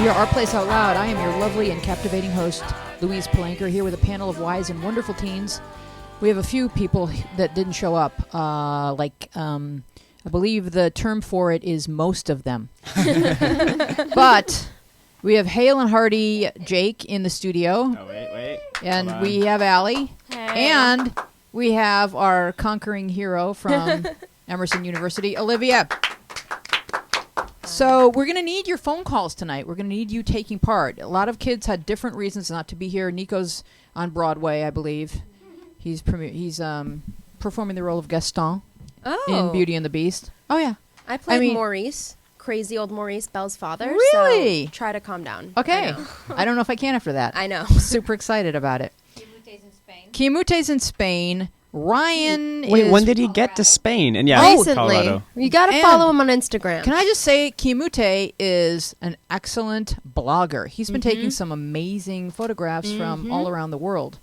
to Our Place Out Loud. I am your lovely and captivating host, Louise Palanker, here with a panel of wise and wonderful teens. We have a few people that didn't show up, I believe the term for it is most of them. But we have hale and hearty Jake in the studio. Oh, wait. And we have Allie. Hey. And we have our conquering hero from Emerson University, Olivia. So we're going to need your phone calls tonight. We're going to need you taking part. A lot of kids had different reasons not to be here. Nico's on Broadway, I believe. He's performing the role of Gaston in Beauty and the Beast. Oh, yeah. I played Maurice, crazy old Maurice, Belle's father. Really? So try to calm down. Okay. I don't know if I can after that. I know. I'm super excited about it. Quimute's in Spain. Ryan Wait, is... when did he get to Spain? And Recently. Colorado. You got to follow him on Instagram. Can I just say, Quimute is an excellent blogger. He's been taking some amazing photographs from all around the world.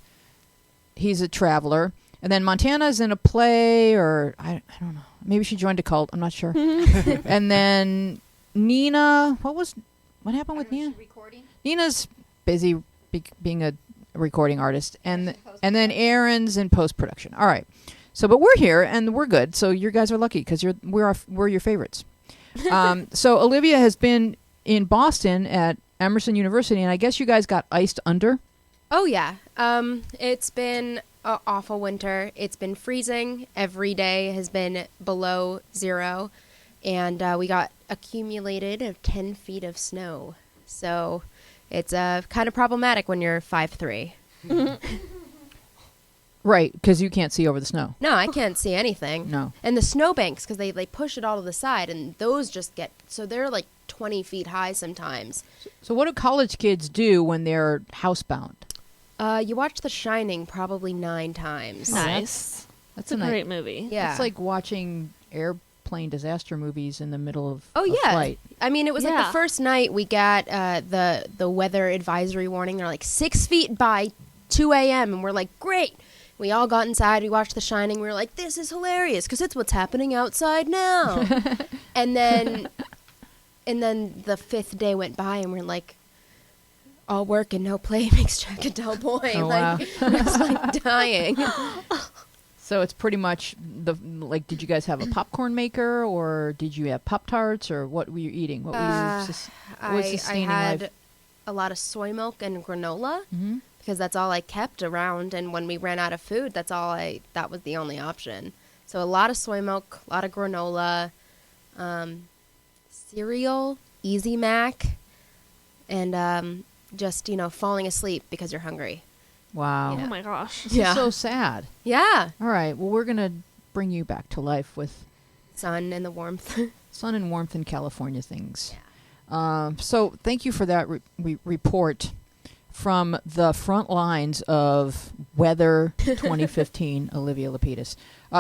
He's a traveler. And then Montana's in a play, or I don't know. Maybe she joined a cult. I'm not sure. And then Nina, what happened with Nina? Recording? Nina's busy being a recording artist, and then Aaron's in post-production. All right. So, but we're here and we're good. So you guys are lucky because we're your favorites. So Olivia has been in Boston at Emerson University, and I guess you guys got iced under. Oh, yeah. It's been an awful winter. It's been freezing. Every day has been below zero. And we got accumulated of 10 feet of snow. So it's kind of problematic when you're 5'3". Right, because you can't see over the snow. No, I can't see anything. No. And the snowbanks, because they push it all to the side, and those just so they're like 20 feet high sometimes. So what do college kids do when they're housebound? You watch The Shining probably 9 times. Nice. That's a great movie. Yeah. It's like watching airplane disaster movies in the middle of a flight. I mean, it was like Yeah. the first night we got the weather advisory warning. They're like 6 feet by 2 a.m. And we're like, great. We all got inside. We watched The Shining. We were like, this is hilarious because it's what's happening outside now. and then the 5th day went by and we're like, all work and no play makes Jack a dull boy. Oh, like, wow. I was like dying. So it's pretty much did you guys have a popcorn maker, or did you have Pop-Tarts, or what were you eating? What were I sustaining had life? a lot of soy milk and granola. Mm-hmm. Because that's all I kept around, and when we ran out of food, that was the only option. So a lot of soy milk, a lot of granola, cereal, Easy Mac, and just falling asleep because you're hungry. Wow. Oh my gosh. This is so sad. Yeah. All right. Well, we're gonna bring you back to life with Sun and the warmth. sun and warmth in California things. Yeah. So thank you for that report from the front lines of Weather 2015, Olivia Lapidus.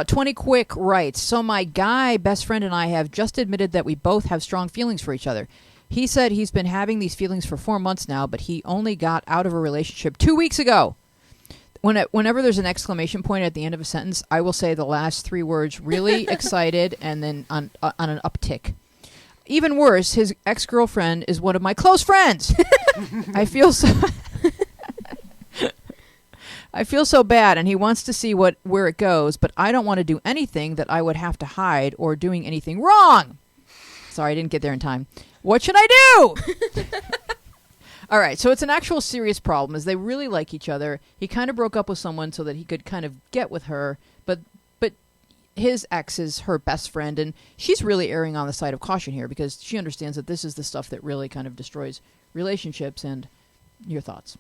20 Quick writes, so my guy best friend and I have just admitted that we both have strong feelings for each other. He said he's been having these feelings for 4 months now, but he only got out of a relationship 2 weeks ago. Whenever there's an exclamation point at the end of a sentence, I will say the last 3 words, really excited, and then on an uptick. Even worse, his ex-girlfriend is one of my close friends. I feel so bad, and he wants to see where it goes, but I don't want to do anything that I would have to hide or doing anything wrong. Sorry, I didn't get there in time. What should I do? All right, so it's an actual serious problem, as they really like each other. He kind of broke up with someone so that he could kind of get with her, but his ex is her best friend, and she's really erring on the side of caution here because she understands that this is the stuff that really kind of destroys relationships. And your thoughts?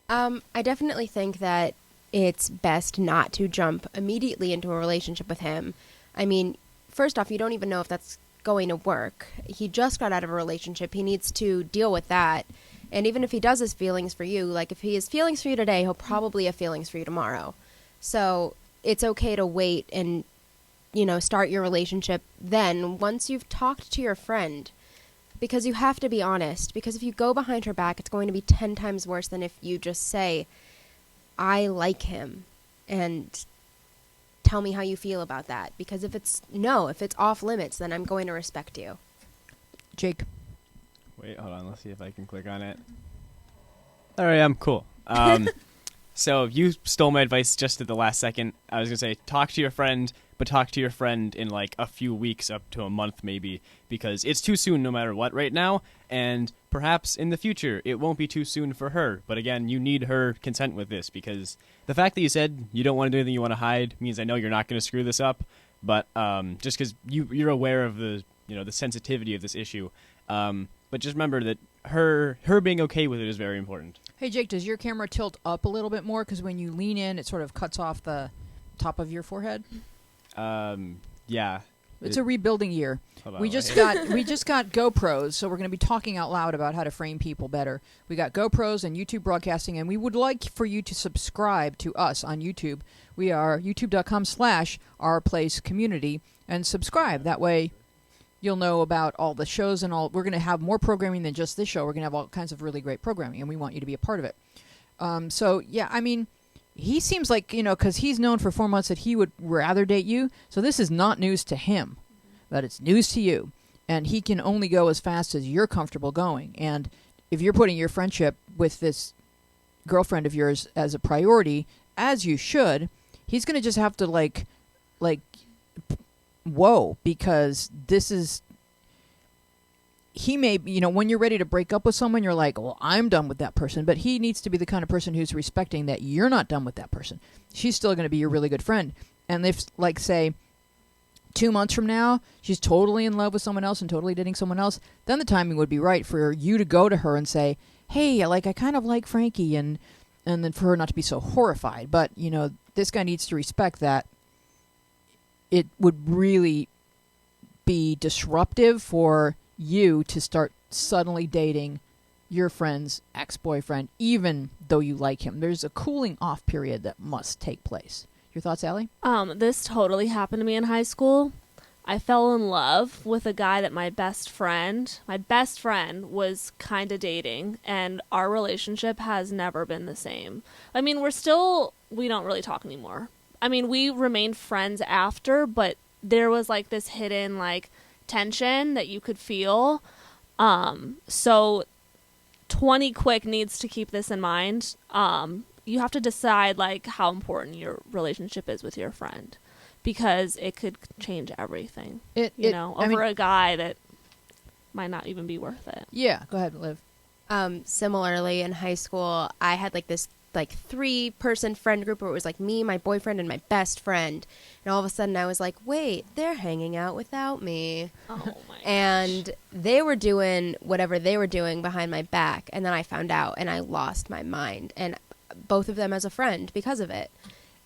I definitely think that it's best not to jump immediately into a relationship with him. I mean, first off, you don't even know if that's going to work. He just got out of a relationship. He needs to deal with that. And even if he does his feelings for you, like if he has feelings for you today, he'll probably have feelings for you tomorrow. So it's okay to wait and, start your relationship then once you've talked to your friend. Because you have to be honest. Because if you go behind her back, it's going to be 10 times worse than if you just say, I like him, and tell me how you feel about that. Because if it's off limits, then I'm going to respect you. Jake? Wait, hold on. Let's see if I can click on it. There I am. Cool. So you stole my advice just at the last second. I was going to say, talk to your friend, but talk to your friend in like a few weeks up to a month maybe, because it's too soon no matter what right now, and perhaps in the future it won't be too soon for her. But again, you need her consent with this, because the fact that you said you don't want to do anything you want to hide means I know you're not going to screw this up, but just because you're aware of the sensitivity of this issue. But just remember that her being okay with it is very important. Hey, Jake, does your camera tilt up a little bit more? Because when you lean in, it sort of cuts off the top of your forehead. Yeah. It's a rebuilding year. We just got GoPros, so we're going to be talking out loud about how to frame people better. We got GoPros and YouTube broadcasting, and we would like for you to subscribe to us on YouTube. We are youtube.com/ourplacecommunity, and subscribe. That way you'll know about all the shows and all. We're going to have more programming than just this show. We're going to have all kinds of really great programming, and we want you to be a part of it. So, yeah, I mean, he seems like, because he's known for 4 months that he would rather date you. So this is not news to him, but it's news to you. And he can only go as fast as you're comfortable going. And if you're putting your friendship with this girlfriend of yours as a priority, as you should, he's going to just have to, like, whoa, because this is, he may, when you're ready to break up with someone, you're like, well, I'm done with that person. But he needs to be the kind of person who's respecting that you're not done with that person. She's still going to be your really good friend. And if, like, say, 2 months from now, she's totally in love with someone else and totally dating someone else, then the timing would be right for you to go to her and say, hey, I kind of like Frankie, and then for her not to be so horrified. But, this guy needs to respect that it would really be disruptive for you to start suddenly dating your friend's ex-boyfriend, even though you like him. There's a cooling off period that must take place. Your thoughts, Allie? This totally happened to me in high school. I fell in love with a guy that my best friend was kind of dating, and our relationship has never been the same. I mean, we don't really talk anymore. I mean, we remained friends after, but there was like this hidden like tension that you could feel. So 20 quick needs to keep this in mind. You have to decide like how important your relationship is with your friend, because it could change everything. Over a guy that might not even be worth it. Yeah, go ahead, Liv. Similarly, in high school, I had like this 3-person friend group where it was like me, my boyfriend, and my best friend. And all of a sudden I was like, wait, they're hanging out without me. Oh my gosh. And they were doing whatever they were doing behind my back. And then I found out and I lost my mind. And both of them as a friend because of it.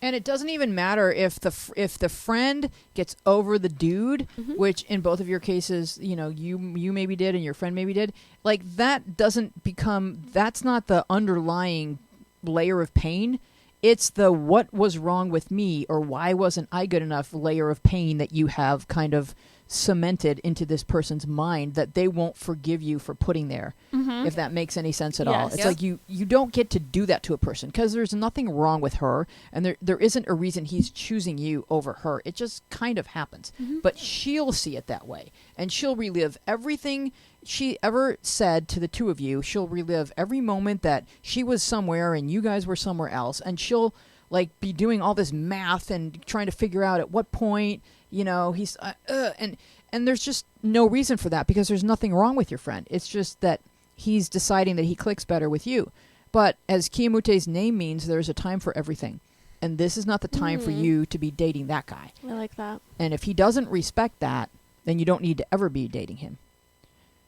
And it doesn't even matter if the friend gets over the dude, Mm-hmm. which in both of your cases, you maybe did and your friend maybe did. Like, that's not the underlying layer of pain. It's the what was wrong with me, or why wasn't I good enough layer of pain that you have kind of cemented into this person's mind that they won't forgive you for putting there. Mm-hmm. If that makes any sense at all. Yes. It's like you don't get to do that to a person, because there's nothing wrong with her, and there isn't a reason he's choosing you over her. It just kind of happens. Mm-hmm. But she'll see it that way, and she'll relive everything she ever said to the two of you. She'll relive every moment that she was somewhere and you guys were somewhere else, and she'll like be doing all this math and trying to figure out at what point he's and there's just no reason for that, because there's nothing wrong with your friend. It's just that he's deciding that he clicks better with you. But as Kiyomute's name means, there's a time for everything, and this is not the time for you to be dating that guy. I like that. And if he doesn't respect that, then you don't need to ever be dating him.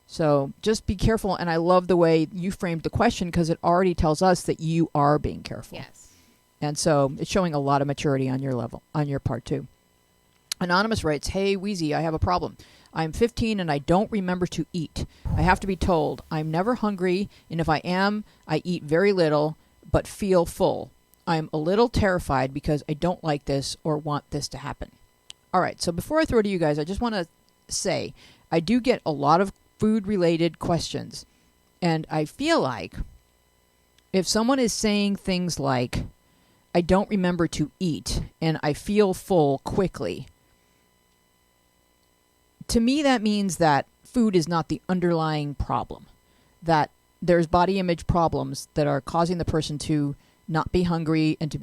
So just be careful. And I love the way you framed the question, because it already tells us that you are being careful. Yes. And so it's showing a lot of maturity on your level, on your part too. Anonymous writes, hey, Wheezy, I have a problem. I'm 15 and I don't remember to eat. I have to be told. I'm never hungry, and if I am, I eat very little, but feel full. I'm a little terrified because I don't like this or want this to happen. All right, so before I throw it to you guys, I just want to say I do get a lot of food-related questions, and I feel like if someone is saying things like, I don't remember to eat, and I feel full quickly, to me that means that food is not the underlying problem. that there's body image problems that are causing the person to not be hungry and to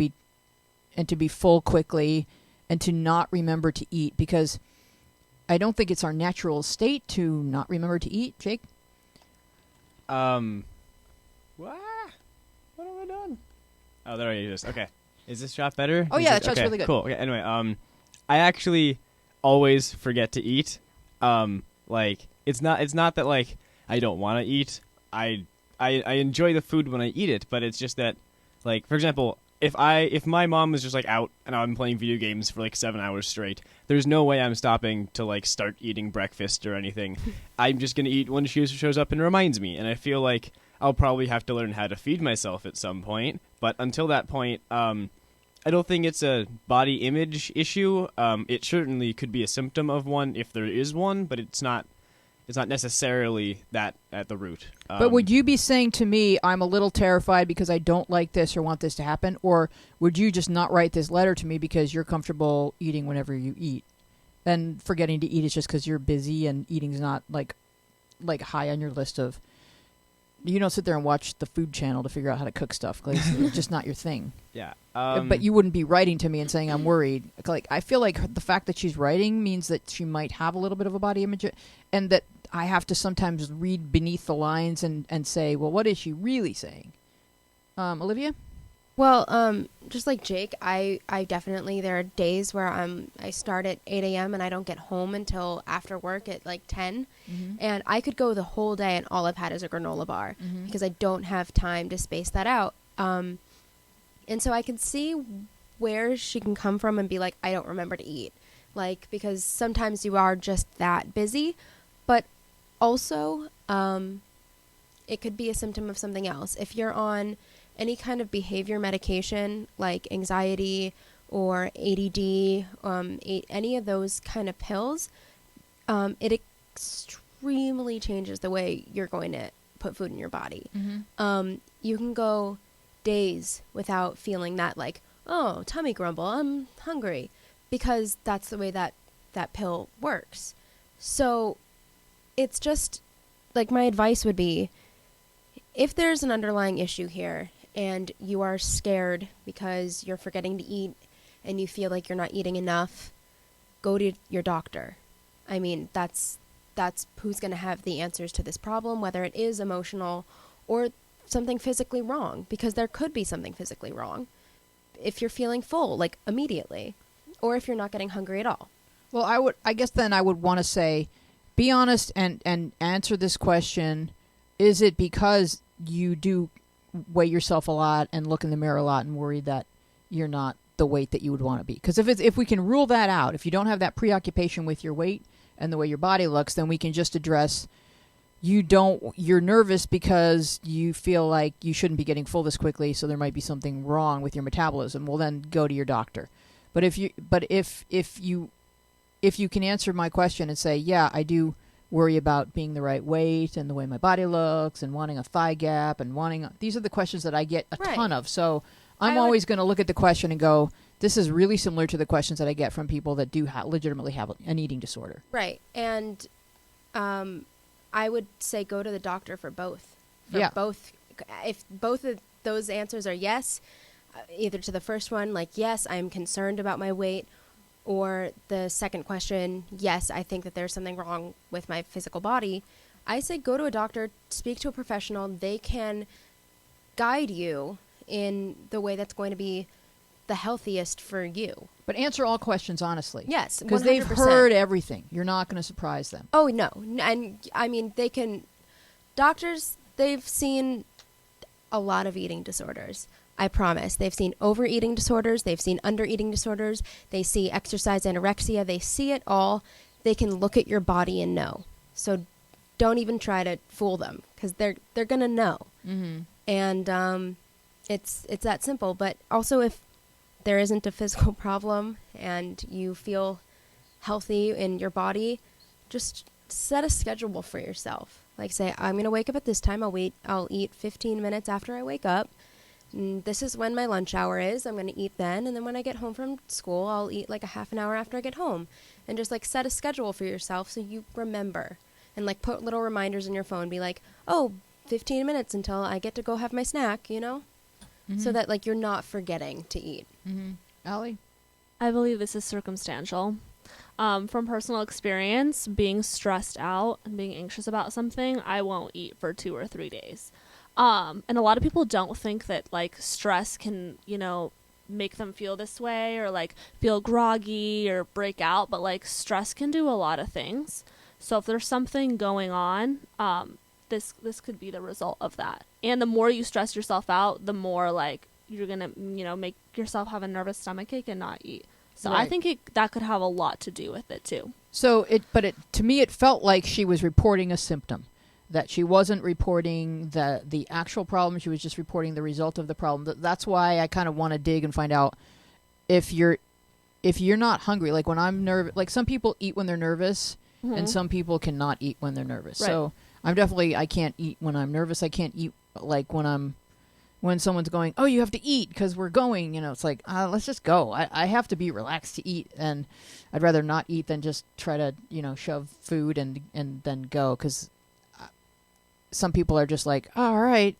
be full quickly and to not remember to eat, because I don't think it's our natural state to not remember to eat. Jake? What? What have I done? Oh, there it is. Okay. Is this shot better? Oh, yeah, that shot's really good. Cool. Okay, anyway, I actually always forget to eat. Like, it's not that, like, I don't want to eat. I enjoy the food when I eat it, but it's just that, like, for example, if my mom is just, like, out and I'm playing video games for, like, 7 hours straight, there's no way I'm stopping to, like, start eating breakfast or anything. I'm just going to eat when she shows up and reminds me, and I feel like I'll probably have to learn how to feed myself at some point, but until that point, I don't think it's a body image issue. It certainly could be a symptom of one if there is one, but it's not necessarily that at the root. But would you be saying to me, I'm a little terrified because I don't like this or want this to happen? Or would you just not write this letter to me because you're comfortable eating whenever you eat? And forgetting to eat is just because you're busy and eating's not like high on your list of... You don't sit there and watch the Food Channel to figure out how to cook stuff. It's just not your thing. Yeah. But you wouldn't be writing to me and saying, I'm worried. Like, I feel like the fact that she's writing means that she might have a little bit of a body image, and that I have to sometimes read beneath the lines and say, well, what is she really saying? Olivia? Well, just like Jake, I definitely, there are days where I start at 8 a.m. and I don't get home until after work at like 10. Mm-hmm. And I could go the whole day and all I've had is a granola bar because I don't have time to space that out. And so I can see where she can come from and be like, I don't remember to eat. Like, because sometimes you are just that busy, but also it could be a symptom of something else. If you're on any kind of behavior medication like anxiety or ADD, any of those kind of pills, it extremely changes the way you're going to put food in your body. Mm-hmm. You can go days without feeling that, like, oh, tummy grumble, I'm hungry, because that's the way that pill works. So it's just, like, my advice would be, if there's an underlying issue here and you are scared because you're forgetting to eat and you feel like you're not eating enough, go to your doctor. I mean, that's who's going to have the answers to this problem, whether it is emotional or something physically wrong, because there could be something physically wrong if you're feeling full, like, immediately, or if you're not getting hungry at all. Well, I guess then I would want to say, be honest and answer this question. Is it because you do weigh yourself a lot and look in the mirror a lot and worry that you're not the weight that you would want to be? Because if we can rule that out, if you don't have that preoccupation with your weight and the way your body looks, then we can just address you're nervous because you feel like you shouldn't be getting full this quickly, so there might be something wrong with your metabolism. Well, then go to your doctor. But if you can answer my question and say, yeah, I do worry about being the right weight and the way my body looks and wanting a thigh gap and these are the questions that I get a ton of. So I'm always going to look at the question and go, this is really similar to the questions that I get from people that do legitimately have an eating disorder. Right. And I would say go to the doctor for both. Both. If both of those answers are yes, either to the first one, like, yes, I'm concerned about my weight, or the second question, yes, I think that there's something wrong with my physical body, I say go to a doctor, speak to a professional. They can guide you in the way that's going to be the healthiest for you. But answer all questions honestly. Yes, 100%. Because they've heard everything. You're not going to surprise them. Oh, no. And, I mean, doctors, they've seen a lot of eating disorders. I promise. They've seen overeating disorders. They've seen undereating disorders. They see exercise anorexia. They see it all. They can look at your body and know. So don't even try to fool them, because they're going to know. Mm-hmm. And it's that simple. But also, if there isn't a physical problem and you feel healthy in your body, just set a schedule for yourself. Like, say, I'm going to wake up at this time. I'll eat 15 minutes after I wake up. And this is when my lunch hour is. I'm going to eat then. And then when I get home from school, I'll eat like a half an hour after I get home. And just, like, set a schedule for yourself so you remember. And, like, put little reminders in your phone. Be like, oh, 15 minutes until I get to go have my snack, you know? So that, like, you're not forgetting to eat. Allie? I believe this is circumstantial. From personal experience, being stressed out and being anxious about something, I won't eat for 2 or 3 days. And a lot of people don't think that, like, stress can, you know, make them feel this way or, like, feel groggy or break out. But, like, stress can do a lot of things. So if there's something going on, this could be the result of that. And the more you stress yourself out, the more, like, you're going to, you know, make yourself have a nervous stomachache and not eat. So Right. I think that could have a lot to do with it too. So to me, it felt like she was reporting a symptom, that she wasn't reporting the actual problem. She was just reporting the result of the problem. That's why I kind of want to dig and find out if you're not hungry. Like when I'm nervous, like some people eat when they're nervous, and some people cannot eat when they're nervous. Right. So I can't eat when I'm nervous. I can't eat like when someone's going, oh, you have to eat because we're going, you know, it's like, let's just go. I have to be relaxed to eat, and I'd rather not eat than just try to, you know, shove food and then go, because some people are just like, oh, all right.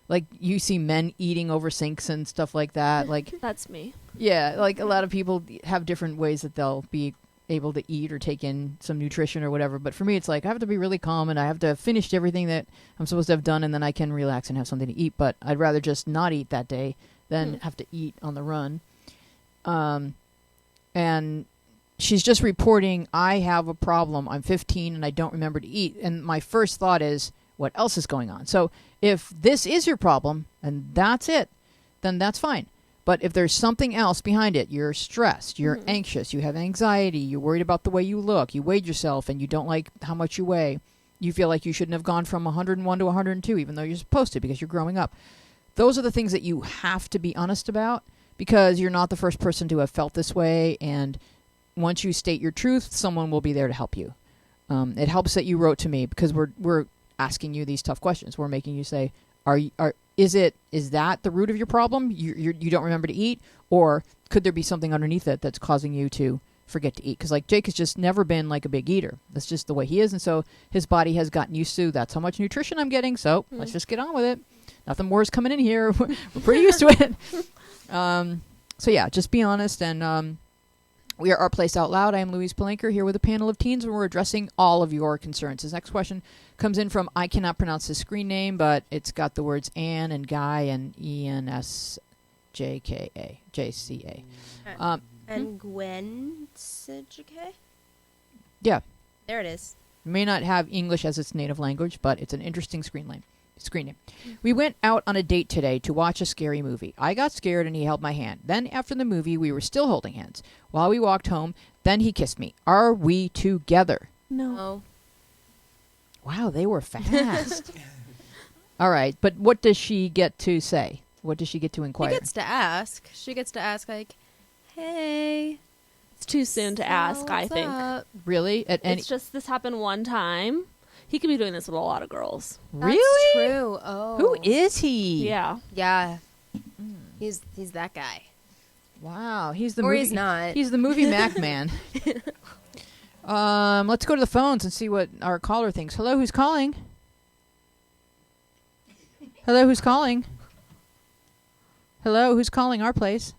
Like you see men eating over sinks and stuff like that. Like That's me. yeah, like a lot of people have different ways that they'll be able to eat or take in some nutrition or whatever. But for me, it's like I have to be really calm and I have to have finished everything that I'm supposed to have done, and then I can relax and have something to eat. But I'd rather just not eat that day than have to eat on the run. And she's just reporting, I have a problem. I'm 15 and I don't remember to eat. And my first thought is, what else is going on? So if this is your problem and that's it, then that's fine. But if there's something else behind it, you're stressed, you're anxious, you have anxiety, you're worried about the way you look, you weighed yourself and you don't like how much you weigh, you feel like you shouldn't have gone from 101 to 102 even though you're supposed to because you're growing up. Those are the things that you have to be honest about, because you're not the first person to have felt this way, and once you state your truth, someone will be there to help you. It helps that you wrote to me, because we're asking you these tough questions. We're making you say, is that the root of your problem? You don't remember to eat, or could there be something underneath it that's causing you to forget to eat? Because like Jake has just never been like a big eater. That's just the way he is, and so his body has gotten used to, that's how much nutrition I'm getting, so let's just get on with it. Nothing more is coming in here. We're pretty used to it. So yeah, just be honest. And we are Our Place Out Loud. I am Louise Palanker here with a panel of teens, and we're addressing all of your concerns. This next question comes in from, I cannot pronounce his screen name, but it's got the words Ann and Guy and ENSJKA, JCA. And Gwen Sijike? Yeah. There it is. May not have English as its native language, but it's an interesting screen name. We went out on a date today to watch a scary movie. I got scared and he held my hand. Then after the movie, we were still holding hands. While we walked home, then he kissed me. Are we together? No. Oh. Wow, they were fast. All right, but what does she get to say? What does she get to inquire? She gets to ask, like, hey. It's too soon to ask, I think. Up? Really? It's just, this happened one time. He could be doing this with a lot of girls. Really? That's true. Oh. Who is he? Yeah. Yeah. He's that guy. Wow, he's the Or movie. he's not. He's the movie Mac Man. Let's go to the phones and see what our caller thinks. Hello, who's calling? Hello, who's calling? Hello, who's calling Our Place?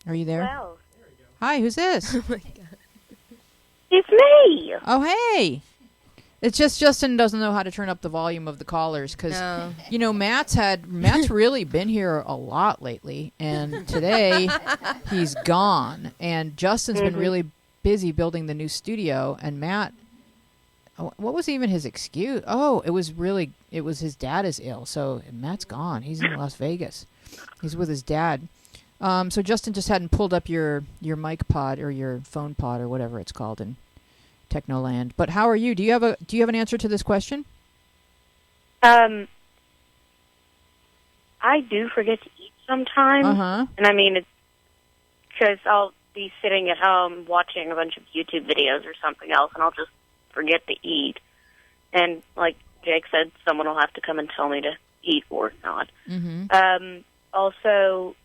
Are you there? Well, Hi, who's this? Oh my god. it's me. Oh, hey. It's just Justin doesn't know how to turn up the volume of the callers, because No. you know Matt's really been here a lot lately, and today he's gone, and Justin's been really busy building the new studio, and Matt, what was even his excuse? Oh, it was his dad is ill, so Matt's gone. He's in Las Vegas. He's with his dad. So Justin just hadn't pulled up your mic pod or your phone pod or whatever it's called in Technoland. But how are you? Do you have an answer to this question? I do forget to eat sometimes. Uh-huh. And I mean, it's because I'll be sitting at home watching a bunch of YouTube videos or something else, and I'll just forget to eat. And like Jake said, someone will have to come and tell me to eat or not. Mm-hmm. Also,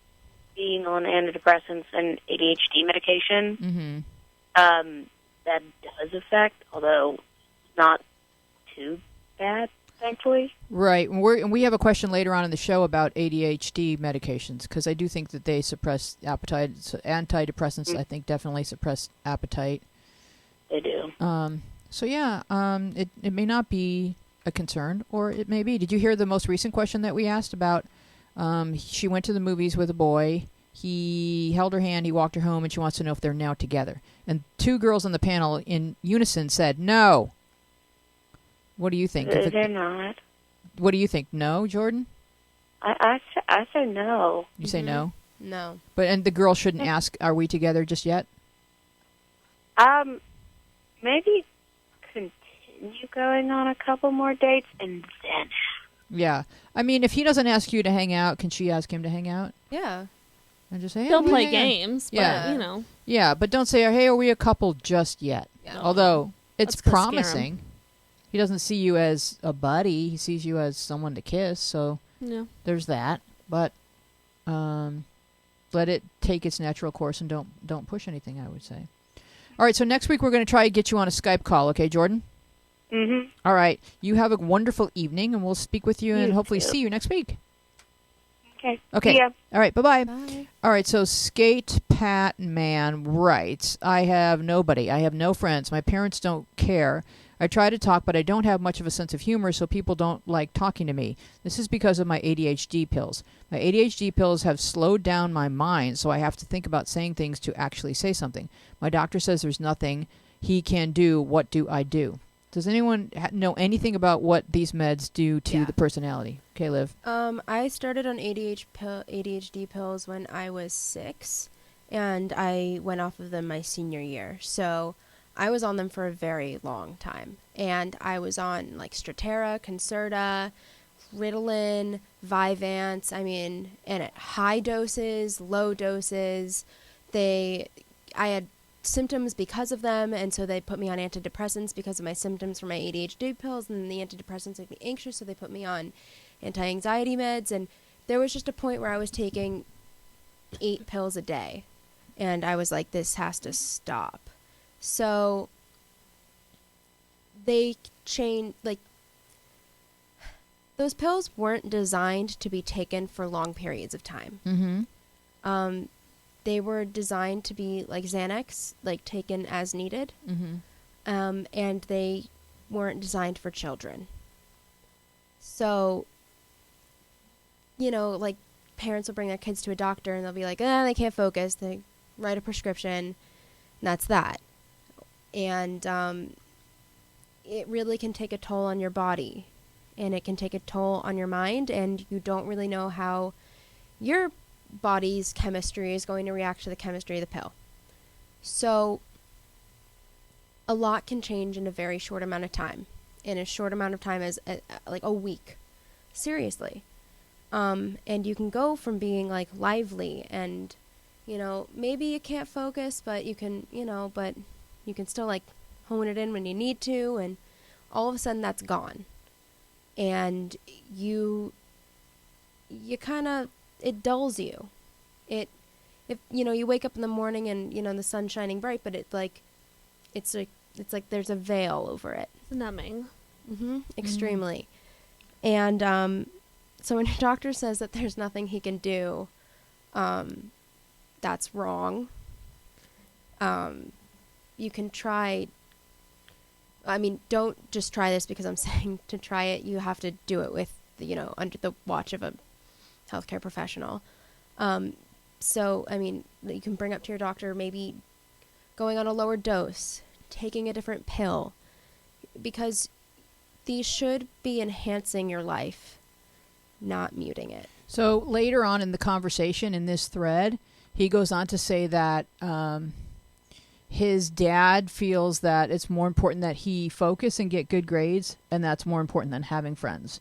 being on antidepressants and ADHD medication, Mm-hmm. that does affect, although not too bad. thankfully. Right. And we have a question later on in the show about ADHD medications, because I do think that they suppress appetite. So antidepressants, I think, definitely suppress appetite. They do. So, yeah, it may not be a concern, or it may be. Did you hear the most recent question that we asked about? She went to the movies with a boy. He held her hand, he walked her home, and she wants to know if they're now together. And 2 girls on the panel in unison said no. What do you think? They're not. What do you think? No, Jordan? I say no. You say no? No. And the girl shouldn't ask, are we together just yet? Maybe continue going on a couple more dates and then. Yeah. I mean, if he doesn't ask you to hang out, can she ask him to hang out? Yeah. And just say, hey, They'll we play hang out. games, but, Yeah. you know. Yeah, but don't say, hey, are we a couple just yet? Yeah. Although, it's That's gonna scare promising. He doesn't see you as a buddy. He sees you as someone to kiss, so Yeah. there's that. But let it take its natural course and don't push anything, I would say. All right, so next week we're going to try to get you on a Skype call, okay, Jordan? Mm-hmm. All right. You have a wonderful evening, and we'll speak with you and You hopefully too. see you next week. Okay. Okay. See ya. All right. Bye-bye. Bye. All right. So Skate Pat Man writes, I have nobody. I have no friends. My parents don't care. I try to talk, but I don't have much of a sense of humor, so people don't like talking to me. This is because of my ADHD pills. My ADHD pills have slowed down my mind, so I have to think about saying things to actually say something. My doctor says there's nothing he can do. What do I do? Does anyone know anything about what these meds do to Yeah. the personality? Okay, Liv. I started on ADHD pills when I was 6, and I went off of them my senior year. So I was on them for a very long time. And I was on like Strattera, Concerta, Ritalin, Vyvanse, and at high doses, low doses. I had symptoms because of them, and so they put me on antidepressants because of my symptoms for my ADHD pills, and the antidepressants make me anxious, so they put me on anti-anxiety meds. And there was just a point where I was taking 8 pills a day, and I was like, this has to stop. So they changed, like, those pills weren't designed to be taken for long periods of time. Mm-hmm. They were designed to be like Xanax, like taken as needed. Mm-hmm. And they weren't designed for children. So, like, parents will bring their kids to a doctor and they'll be like, they can't focus. They write a prescription, and that's that. And it really can take a toll on your body, and it can take a toll on your mind, and you don't really know how your body's chemistry is going to react to the chemistry of the pill. So a lot can change in a very short amount of time. In a short amount of time as like a week. Seriously. And you can go from being like lively and, maybe you can't focus, but you can, but you can still like hone it in when you need to, and all of a sudden that's gone. And you kind of, it dulls you. If you wake up in the morning and, the sun's shining bright, but it's like there's a veil over it. It's numbing. Mm-hmm. Extremely. And so when your doctor says that there's nothing he can do, that's wrong. You can try. Don't just try this because I'm saying to try it. You have to do it with, under the watch of a healthcare professional. So, you can bring up to your doctor maybe going on a lower dose, taking a different pill, because these should be enhancing your life, not muting it. So later on in the conversation in this thread, he goes on to say that his dad feels that it's more important that he focus and get good grades, and that's more important than having friends.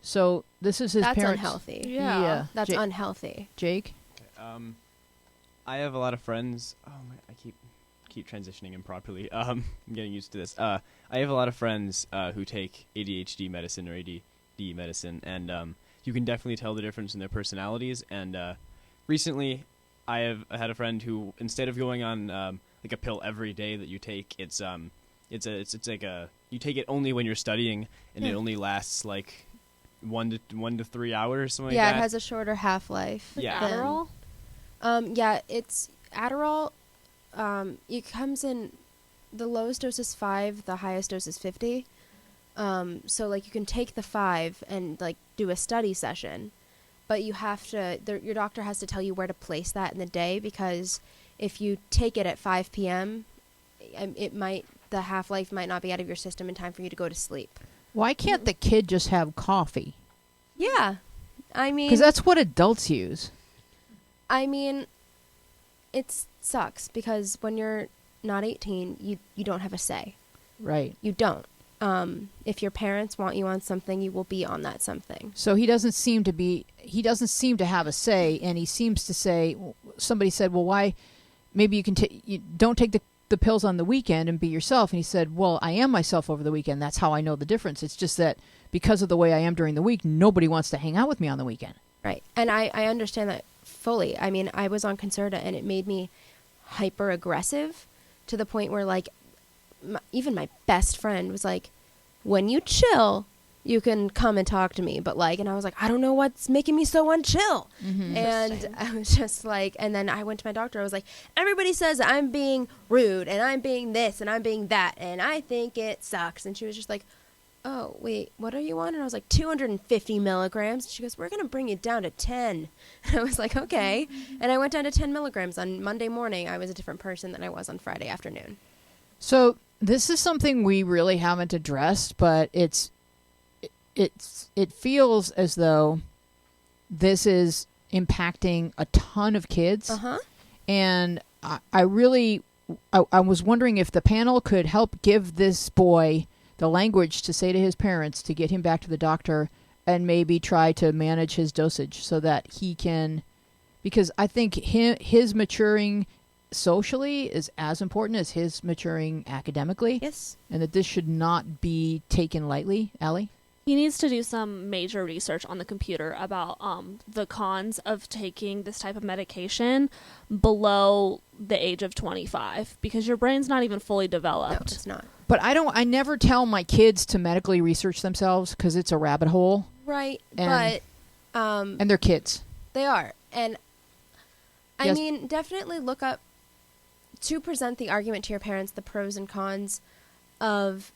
So this is his That's parents. unhealthy. Yeah. That's unhealthy. Jake? I have a lot of friends. Oh my! I keep transitioning improperly. I'm getting used to this. I have a lot of friends who take ADHD medicine or ADD medicine, and you can definitely tell the difference in their personalities. And recently, I had a friend who, instead of going on like a pill every day that you take, it's like a you take it only when you're studying, and Yeah. it only lasts like 1 to 3 hours, something Yeah, like it that. has a shorter half-life. Yeah. than- Adderall? Yeah, it's Adderall. It comes in, the lowest dose is 5, the highest dose is 50. So like you can take the 5 and like do a study session, but you have to, your doctor has to tell you where to place that in the day, because if you take it at 5 p.m., the half-life might not be out of your system in time for you to go to sleep. Why can't the kid just have coffee? Yeah. I mean, Because that's what adults use. It sucks because when you're not 18, you don't have a say. Right. You don't. If your parents want you on something, you will be on that something. So he doesn't seem to have a say, and he seems to say, somebody said, well, why, maybe you don't take the pills on the weekend and be yourself. And he said, well, I am myself over the weekend. That's how I know the difference. It's just that because of the way I am during the week, nobody wants to hang out with me on the weekend. Right. And I understand that fully. I mean, I was on Concerta and it made me hyper aggressive to the point where like even my best friend was like, when you chill, you can come and talk to me. But like, and I was like, I don't know what's making me so unchill. Mm-hmm. And I was just like, and then I went to my doctor. I was like, everybody says I'm being rude and I'm being this and I'm being that. And I think it sucks. And she was just like, oh, wait, what are you on? And I was like, 250 milligrams. She goes, we're going to bring you down to 10. And I was like, okay. And I went down to 10 milligrams. On Monday morning, I was a different person than I was on Friday afternoon. So this is something we really haven't addressed, but it feels as though this is impacting a ton of kids. Uh-huh. And I was wondering if the panel could help give this boy the language to say to his parents to get him back to the doctor and maybe try to manage his dosage so that he can, because I think his maturing socially is as important as his maturing academically. Yes. And that this should not be taken lightly. Allie? He needs to do some major research on the computer about the cons of taking this type of medication below the age of 25, because your brain's not even fully No, developed. it's not. But I never tell my kids to medically research themselves because it's a rabbit hole. Right. And- But And they're kids. they are. And I Yes. mean, definitely look up, to present the argument to your parents, the pros and cons of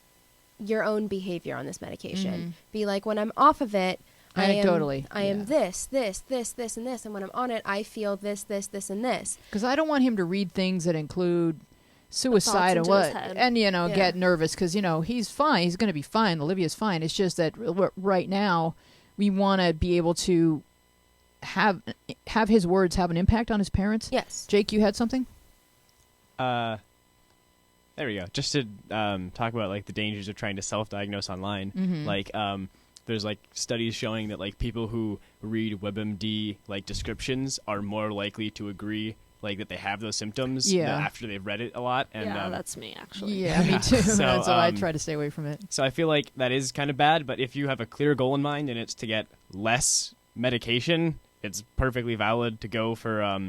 your own behavior on this medication. Mhm. Be like, when I'm off of it, Anecdotally, I am yeah. this, and this. And when I'm on it, I feel this, and this. Because I don't want him to read things that include suicide and into his what, head. and Yeah. get nervous because he's fine. He's going to be fine. Olivia's fine. It's just that right now we want to be able to have his words have an impact on his parents. Yes. Jake, you had something? There we go. Just to talk about like the dangers of trying to self-diagnose online. Mhm. Like there's like studies showing that like people who read WebMD like descriptions are more likely to agree like that they have those symptoms Yeah. after they've read it a lot. And Yeah, that's me, actually. Yeah, me too. So, That's why I try to stay away from it. So I feel like that is kind of bad, but if you have a clear goal in mind and it's to get less medication, it's perfectly valid to go for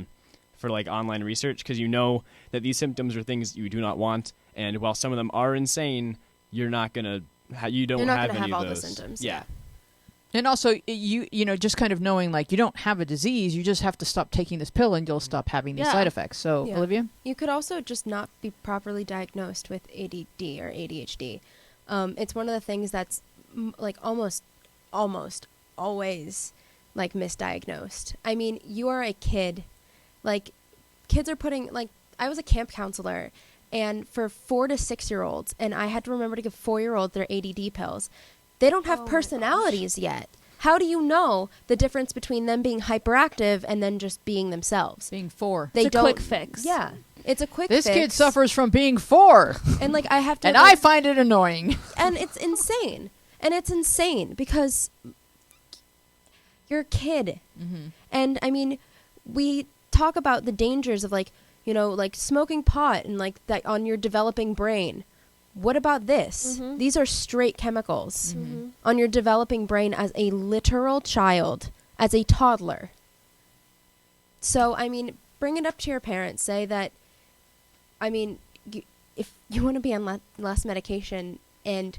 like online research, because you know that these symptoms are things you do not want, and while some of them are insane, you're not gonna you don't You're not have gonna any have of all the those. symptoms, Yeah. yeah. And also, you know, just kind of knowing like you don't have a disease, you just have to stop taking this pill and you'll stop having these Yeah. side effects. So, Yeah. Olivia? You could also just not be properly diagnosed with ADD or ADHD. It's one of the things that's like almost always like misdiagnosed. I mean, you are a kid. Like, kids are putting, like, I was a camp counselor, and for 4 to 6 year olds, and I had to remember to give 4-year-olds their ADD pills. They don't have Oh my personalities yet. How do you know the difference between them being hyperactive and then just being themselves? Being 4. They It's a don't. quick fix. Yeah, it's a quick This fix. kid suffers from being 4. And like I have to, And like, I find it annoying. and it's insane. And it's insane because you're a kid. Mm-hmm. And I mean, we talk about the dangers of like, like smoking pot and like that on your developing brain. What about this? Mhm. These are straight chemicals Mm-hmm. on your developing brain as a literal child, as a toddler. So, I mean, bring it up to your parents. Say that, I mean, if you want to be on less medication, and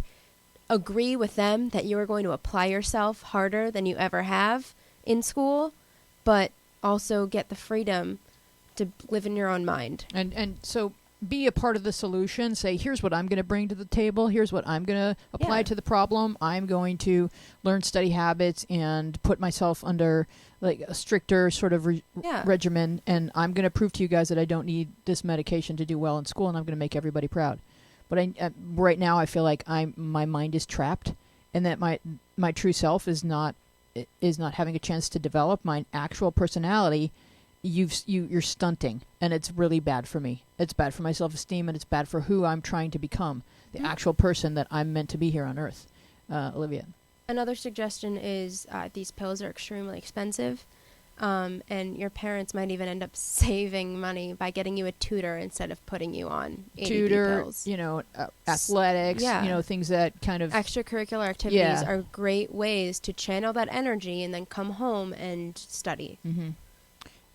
agree with them that you are going to apply yourself harder than you ever have in school, but also get the freedom to live in your own mind. And so be a part of the solution. Say, here's what I'm going to bring to the table. Here's what I'm going to apply to the problem. I'm going to learn study habits and put myself under like a stricter sort of regimen. And I'm going to prove to you guys that I don't need this medication to do well in school, and I'm going to make everybody proud. But right now I feel like my mind is trapped, and that my true self is not having a chance to develop. My actual personality, you're stunting, and it's really bad for me. It's bad for my self-esteem, and it's bad for who I'm trying to become, the actual person that I'm meant to be here on Earth. Olivia. Another suggestion is these pills are extremely expensive, and your parents might even end up saving money by getting you a tutor instead of putting you on ADD pills. Athletics, things that kind of... Extracurricular activities are great ways to channel that energy and then come home and study. Mm-hmm.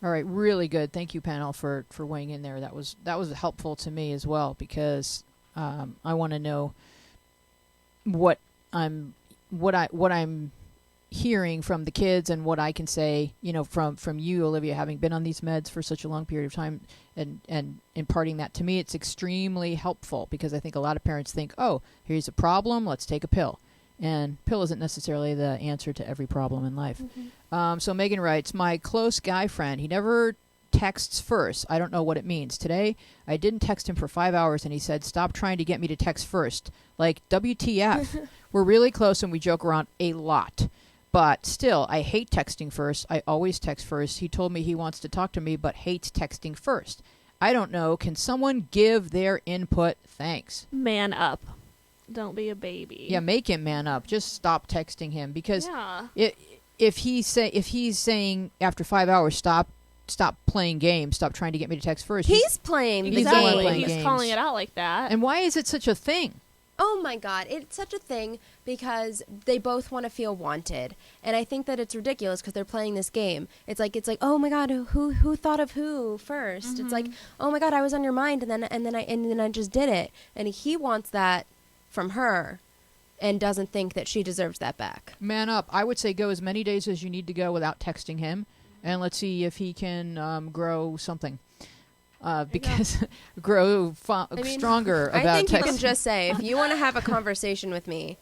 All right, really good. Thank you, panel, for weighing in there. That was helpful to me as well, because I want to know what I'm hearing from the kids, and what I can say, from you, Olivia, having been on these meds for such a long period of time, and imparting that to me. It's extremely helpful, because I think a lot of parents think, oh, here's a problem, let's take a pill. And pill isn't necessarily the answer to every problem in life. Mm-hmm. So Megan writes, my close guy friend, he never texts first. I don't know what it means. Today, I didn't text him for 5 hours, and he said, stop trying to get me to text first. Like, WTF. We're really close, and we joke around a lot. But still, I hate texting first. I always text first. He told me he wants to talk to me, but hates texting first. I don't know. Can someone give their input? Thanks. Man up. Don't be a baby. Yeah, make him man up. Just stop texting him, because if he's saying after 5 hours, stop playing games, stop trying to get me to text first. He's playing. Exactly. He's games. calling it out like that. And why is it such a thing? Oh my God, it's such a thing because they both want to feel wanted, and I think that it's ridiculous because they're playing this game. It's like, oh my God, who thought of who first? Mm-hmm. It's like, oh my God, I was on your mind, and then I just did it, and he wants that from her, and doesn't think that she deserves that back. Man up. I would say go as many days as you need to go without texting him, and let's see if he can grow something. Because grow stronger about I think texting. you can just say, if you want to have a conversation with me,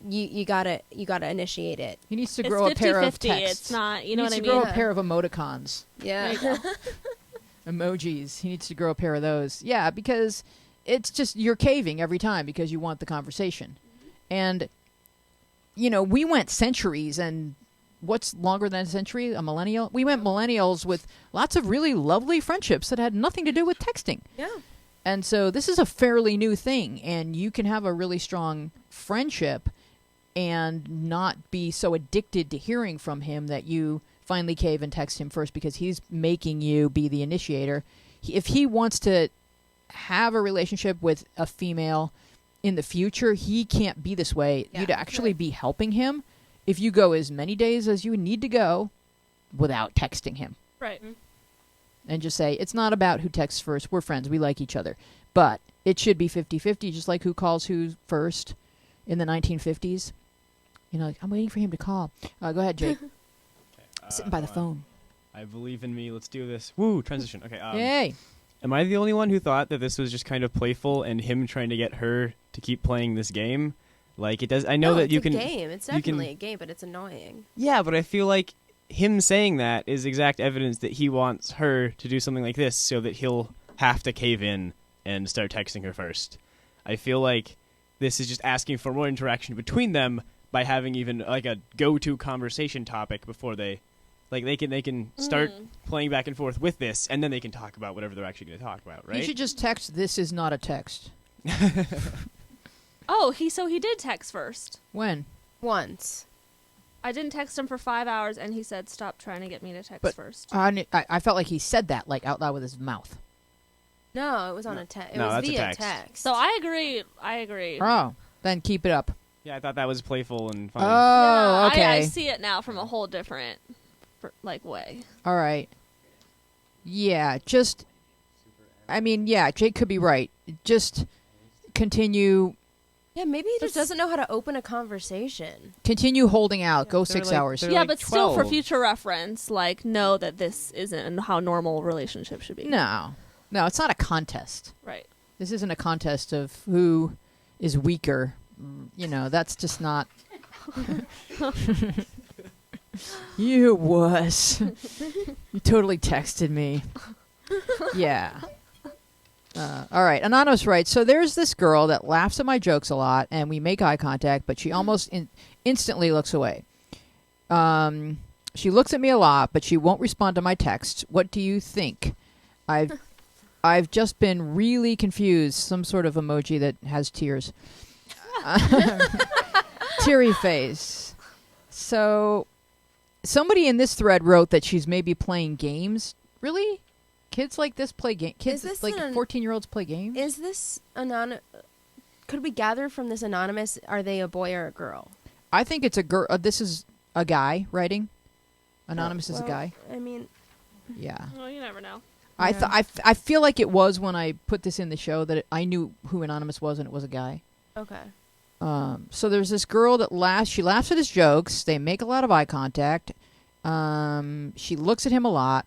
you gotta initiate it. He needs to grow a pair of texts. It's not, you know what I mean? He needs to grow a pair of emoticons. Yeah. Emojis. He needs to grow a pair of those. Yeah, because it's just, you're caving every time because you want the conversation. And, we went centuries, and what's longer than a century? A millennial? We went millennials with lots of really lovely friendships that had nothing to do with texting. Yeah. And so this is a fairly new thing, and you can have a really strong friendship and not be so addicted to hearing from him that you finally cave and text him first, because he's making you be the initiator. If he wants to have a relationship with a female in the future, he can't be this way. Yeah. You'd actually be helping him if you go as many days as you need to go without texting him. Right. And just say, it's not about who texts first. We're friends. We like each other. But it should be 50-50, just like who calls who first in the 1950s. I'm waiting for him to call. Go ahead, Jake. Sitting by the phone. I believe in me. Let's do this. Woo, transition. Okay. Yay. Am I the only one who thought that this was just kind of playful and him trying to get her to keep playing this game? Like, it does. I know that you can. It's a game. It's definitely a game, but it's annoying. Yeah, but I feel like him saying that is exact evidence that he wants her to do something like this so that he'll have to cave in and start texting her first. I feel like this is just asking for more interaction between them by having even like a go-to conversation topic before they can start playing back and forth with this, and then they can talk about whatever they're actually going to talk about, right? You should just text, "This is not a text." Oh, so he did text first. When? Once. I didn't text him for 5 hours, and he said, stop trying to get me to text first. I felt like he said that, like, out loud with his mouth. No, it was on a text. It No, was that's a via text. So I agree. Oh, then keep it up. Yeah, I thought that was playful and funny. Oh, Yeah, okay. I see it now from a whole different, way. All right. Yeah, Jake could be right. Just continue Yeah, maybe he just doesn't know how to open a conversation. holding out. Go They're 6 like- hours. they're Yeah, like but still, for 12. future reference, like, know that this isn't how normal relationship should be. No, it's not a contest. Right. This isn't a contest of who is weaker. That's just not. You was. You totally texted me. Yeah. All right. Anonymous writes, so there's this girl that laughs at my jokes a lot, and we make eye contact, but she almost instantly looks away. She looks at me a lot, but she won't respond to my texts. What do you think? I've just been really confused. Some sort of emoji that has tears. Teary face. So somebody in this thread wrote that she's maybe playing games. Really? Kids like this play games? Kids like 14-year-olds play games? Is this anonymous? Could we gather from this anonymous, are they a boy or a girl? I think it's a girl. This is a guy writing. Anonymous is a guy. I mean, Yeah. Well, you never know. I feel like it was when I put this in the show that I knew who Anonymous was, and it was a guy. okay. So there's this girl that she laughs at his jokes. They make a lot of eye contact. She looks at him a lot,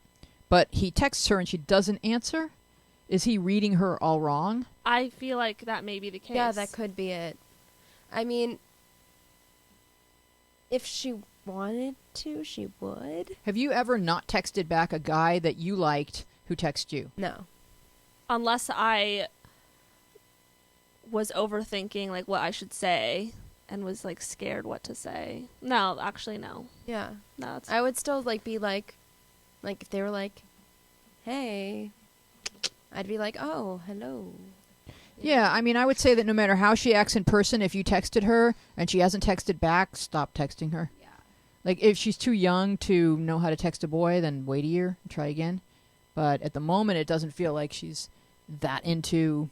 but he texts her and she doesn't answer. Is he reading her all wrong? I feel like that may be the case. Yeah, that could be it. I mean, if she wanted to, she would. Have you ever not texted back a guy that you liked who texted you? No. Unless I was overthinking, like, what I should say and was, like, scared what to say. No, actually, no. Yeah. No, it's... I would still, like, be like, if they were like, hey, I'd be like, oh, hello. Yeah, I mean, I would say that no matter how she acts in person, if you texted her and she hasn't texted back, stop texting her. Yeah. Like, if she's too young to know how to text a boy, then wait a year and try again. But at the moment, it doesn't feel like she's that into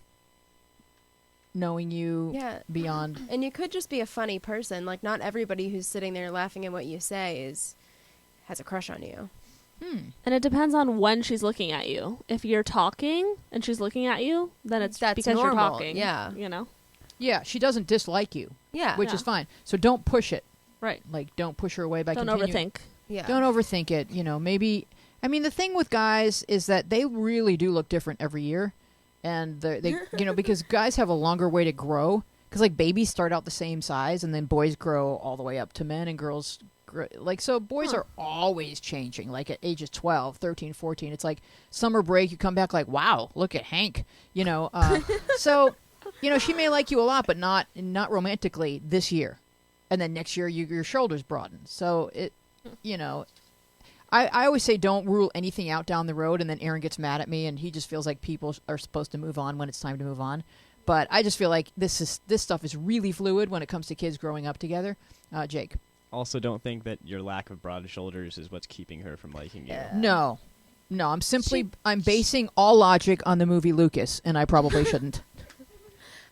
knowing you beyond. And you could just be a funny person. Like, not everybody who's sitting there laughing at what you say has a crush on you. And it depends on when she's looking at you. If you're talking and she's looking at you, then it's That's because normal, you're talking. yeah. You know? Yeah, she doesn't dislike you, Yeah. which is fine. So don't push it. Right. Like, don't push her away by Don't continuing. overthink. Yeah. Don't overthink it. Maybe. I mean, the thing with guys is that they really do look different every year, and they because guys have a longer way to grow. Because like babies start out the same size, and then boys grow all the way up to men, and girls so boys are always changing. Like at ages 12, 13, 14, it's like summer break. You come back like, wow, look at Hank. So she may like you a lot, but not romantically this year, and then next year your shoulders broaden. So it, I always say don't rule anything out down the road, and then Aaron gets mad at me, and he just feels like people are supposed to move on when it's time to move on. But I just feel like this stuff is really fluid when it comes to kids growing up together. Jake. Also, don't think that your lack of broad shoulders is what's keeping her from liking you. No, I'm basing all logic on the movie Lucas, and I probably shouldn't.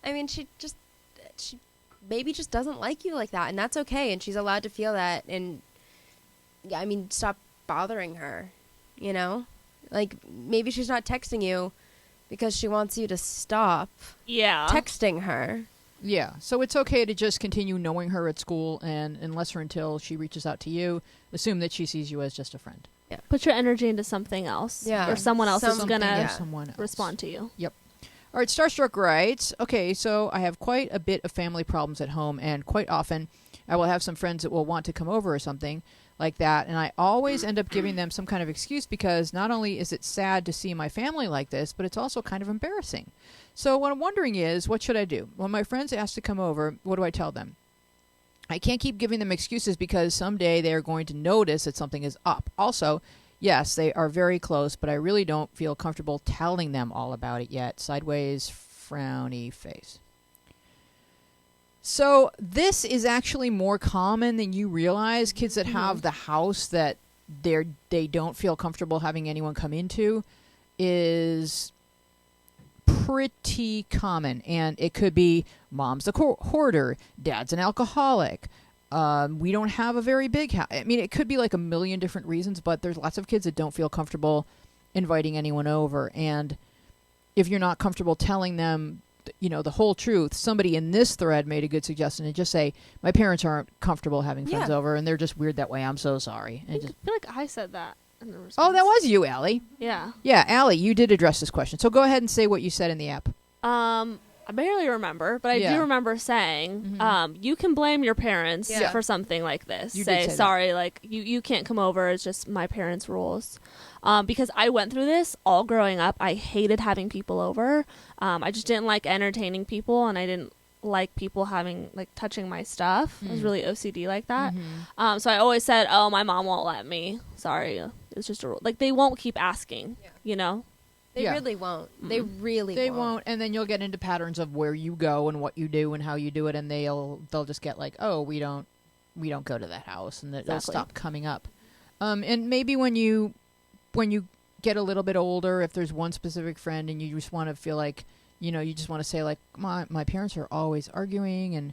I mean, she maybe just doesn't like you like that, and that's okay, and she's allowed to feel that, and I mean, stop bothering her, Like, maybe she's not texting you because she wants you to stop texting her. Yeah, so it's okay to just continue knowing her at school, and unless or until she reaches out to you, assume that she sees you as just a friend. Yeah. Put your energy into something else. Yeah. Or someone else is going to someone else. respond to you. Yep. All right, Starstruck writes, okay, so I have quite a bit of family problems at home, and quite often I will have some friends that will want to come over or something like that, and I always end up giving them some kind of excuse because not only is it sad to see my family like this, but it's also kind of embarrassing. So what I'm wondering is, what should I do? When my friends ask to come over, what do I tell them? I can't keep giving them excuses because someday they are going to notice that something is up. Also, yes, they are very close, but I really don't feel comfortable telling them all about it yet. Sideways, frowny face. So this is actually more common than you realize. Kids that have the house that they don't feel comfortable having anyone come into is pretty common. And it could be mom's a hoarder, dad's an alcoholic. We don't have a very big house. I mean, it could be like a million different reasons, but there's lots of kids that don't feel comfortable inviting anyone over. And if you're not comfortable telling them the whole truth, somebody in this thread made a good suggestion and just say, my parents aren't comfortable having friends Yeah. over and they're just weird that way. I'm so sorry. And just, I feel like I said that in the response. oh, that was you, Allie. Yeah. Yeah, Allie, you did address this question. So go ahead and say what you said in the app. I barely remember, but I Yeah. do remember saying, you can blame your parents Yeah. for something like this. You did Say, say that. sorry, like, you can't come over. It's just my parents' rules. Because I went through this all growing up. I hated having people over. I just didn't like entertaining people, and I didn't like people having, like, touching my stuff. I was really OCD like that. So I always said, oh, my mom won't let me. Sorry. It's just a rule. Like, they won't keep asking, you know? They Yeah. really won't. They really They won't. won't, and then you'll get into patterns of where you go and what you do and how you do it, and they'll just get like, oh, we don't go to that house, and they'll Exactly. stop coming up. And maybe when you get a little bit older, if there's one specific friend and you just want to feel like, you just want to say like, my parents are always arguing and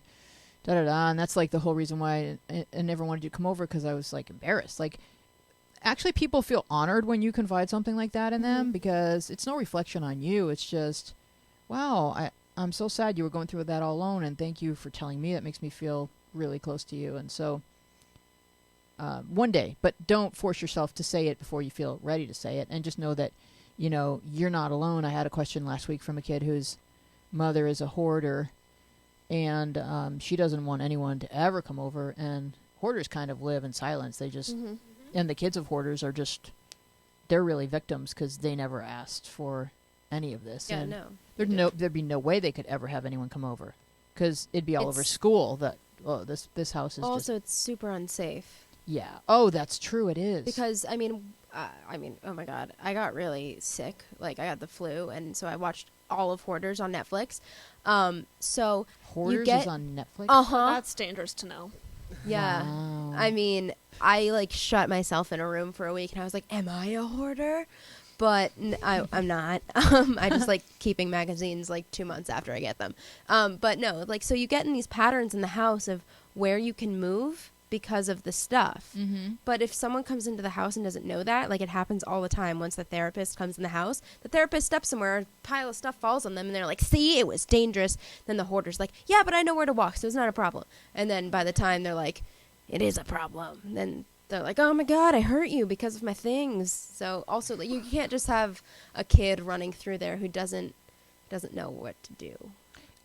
da da da, and that's like the whole reason why I never wanted you to come over, because I was like embarrassed, like. Actually, people feel honored when you confide something like that in them, because it's no reflection on you. It's just, wow, I'm so sad you were going through that all alone, and thank you for telling me. That makes me feel really close to you. And so, one day, but don't force yourself to say it before you feel ready to say it, and just know that, you're not alone. I had a question last week from a kid whose mother is a hoarder, and she doesn't want anyone to ever come over, and hoarders kind of live in silence. They just... And the kids of hoarders are just, they're really victims because they never asked for any of this. Yeah, and no. there'd be no way they could ever have anyone come over, because it'd be all over It's- school that, oh, this house is just, Also, it's super unsafe. yeah. Oh, that's true, it is. Because I mean, oh my God, I got really sick. Like, I got the flu, and so I watched all of Hoarders on Netflix. So Hoarders get- is on Netflix? That's dangerous to know. yeah. Wow. I mean, I like shut myself in a room for a week, and I was like, "Am I a hoarder?" But I'm not. I just like keeping magazines like 2 months after I get them. But no, like, so you get in these patterns in the house of where you can move because of the stuff. Mm-hmm. But if someone comes into the house and doesn't know that, like, it happens all the time. Once the therapist comes in the house, the therapist steps somewhere, a pile of stuff falls on them, and they're like, see, it was dangerous. Then the hoarder's like, yeah, but I know where to walk, so it's not a problem. And then by the time they're like, it is a problem, then they're like, oh my God, I hurt you because of my things. So also, like, you can't just have a kid running through there who doesn't know what to do.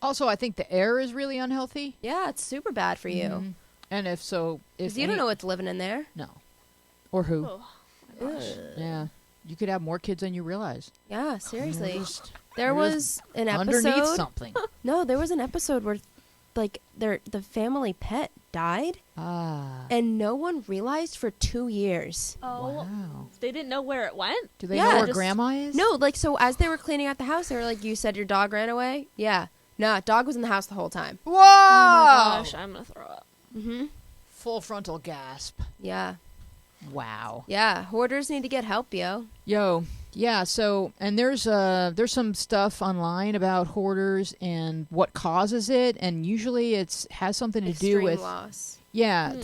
Also, I think the air is really unhealthy. Yeah, it's super bad for you. Mhm. And if so, if 'Cause you don't know what's living in there. no, or who? Oh, my gosh. Yeah, you could have more kids than you realize. Yeah, seriously. Just There You're was an underneath episode. something. No, there was an episode where, like, the family pet died, Ah. and no one realized for 2 years. Oh, Wow. they didn't know where it went? Do they Yeah, know where just- grandma is? No, like, so as they were cleaning out the house, they were like, "You said your dog ran away." Yeah, nah, dog was in the house the whole time. Whoa! Oh my gosh, I'm going to throw up. Mm-hmm. Full frontal gasp. Yeah, Wow. yeah. Hoarders need to get help, yo. Yo, yeah. So, and there's some stuff online about hoarders and what causes it, and usually it's has something to do Extreme with loss.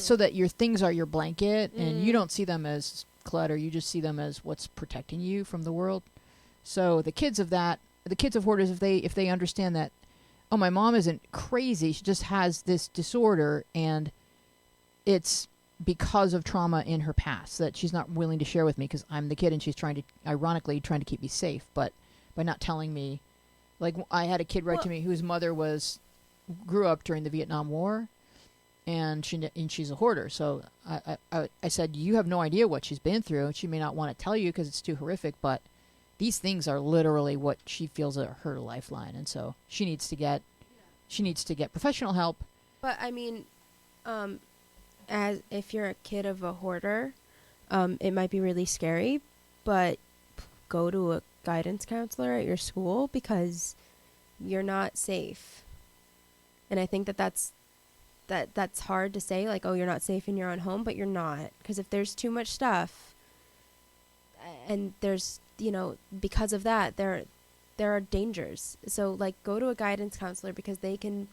so that your things are your blanket, and you don't see them as clutter. You just see them as what's protecting you from the world. So the kids of hoarders, if they understand that, oh, my mom isn't crazy, she just has this disorder, and it's because of trauma in her past that she's not willing to share with me because I'm the kid, and she's ironically trying to keep me safe, but by not telling me. Like, I had a kid write to me whose mother grew up during the Vietnam War, and she's a hoarder. So I said, you have no idea what she's been through. She may not want to tell you because it's too horrific, but these things are literally what she feels are her lifeline, and so she needs to get professional help. But I mean, as if you're a kid of a hoarder, it might be really scary, but go to a guidance counselor at your school because you're not safe. And I think that's hard to say, like, oh, you're not safe in your own home, but you're not. Because if there's too much stuff, and there's, because of that, there are dangers. So, like, go to a guidance counselor because they can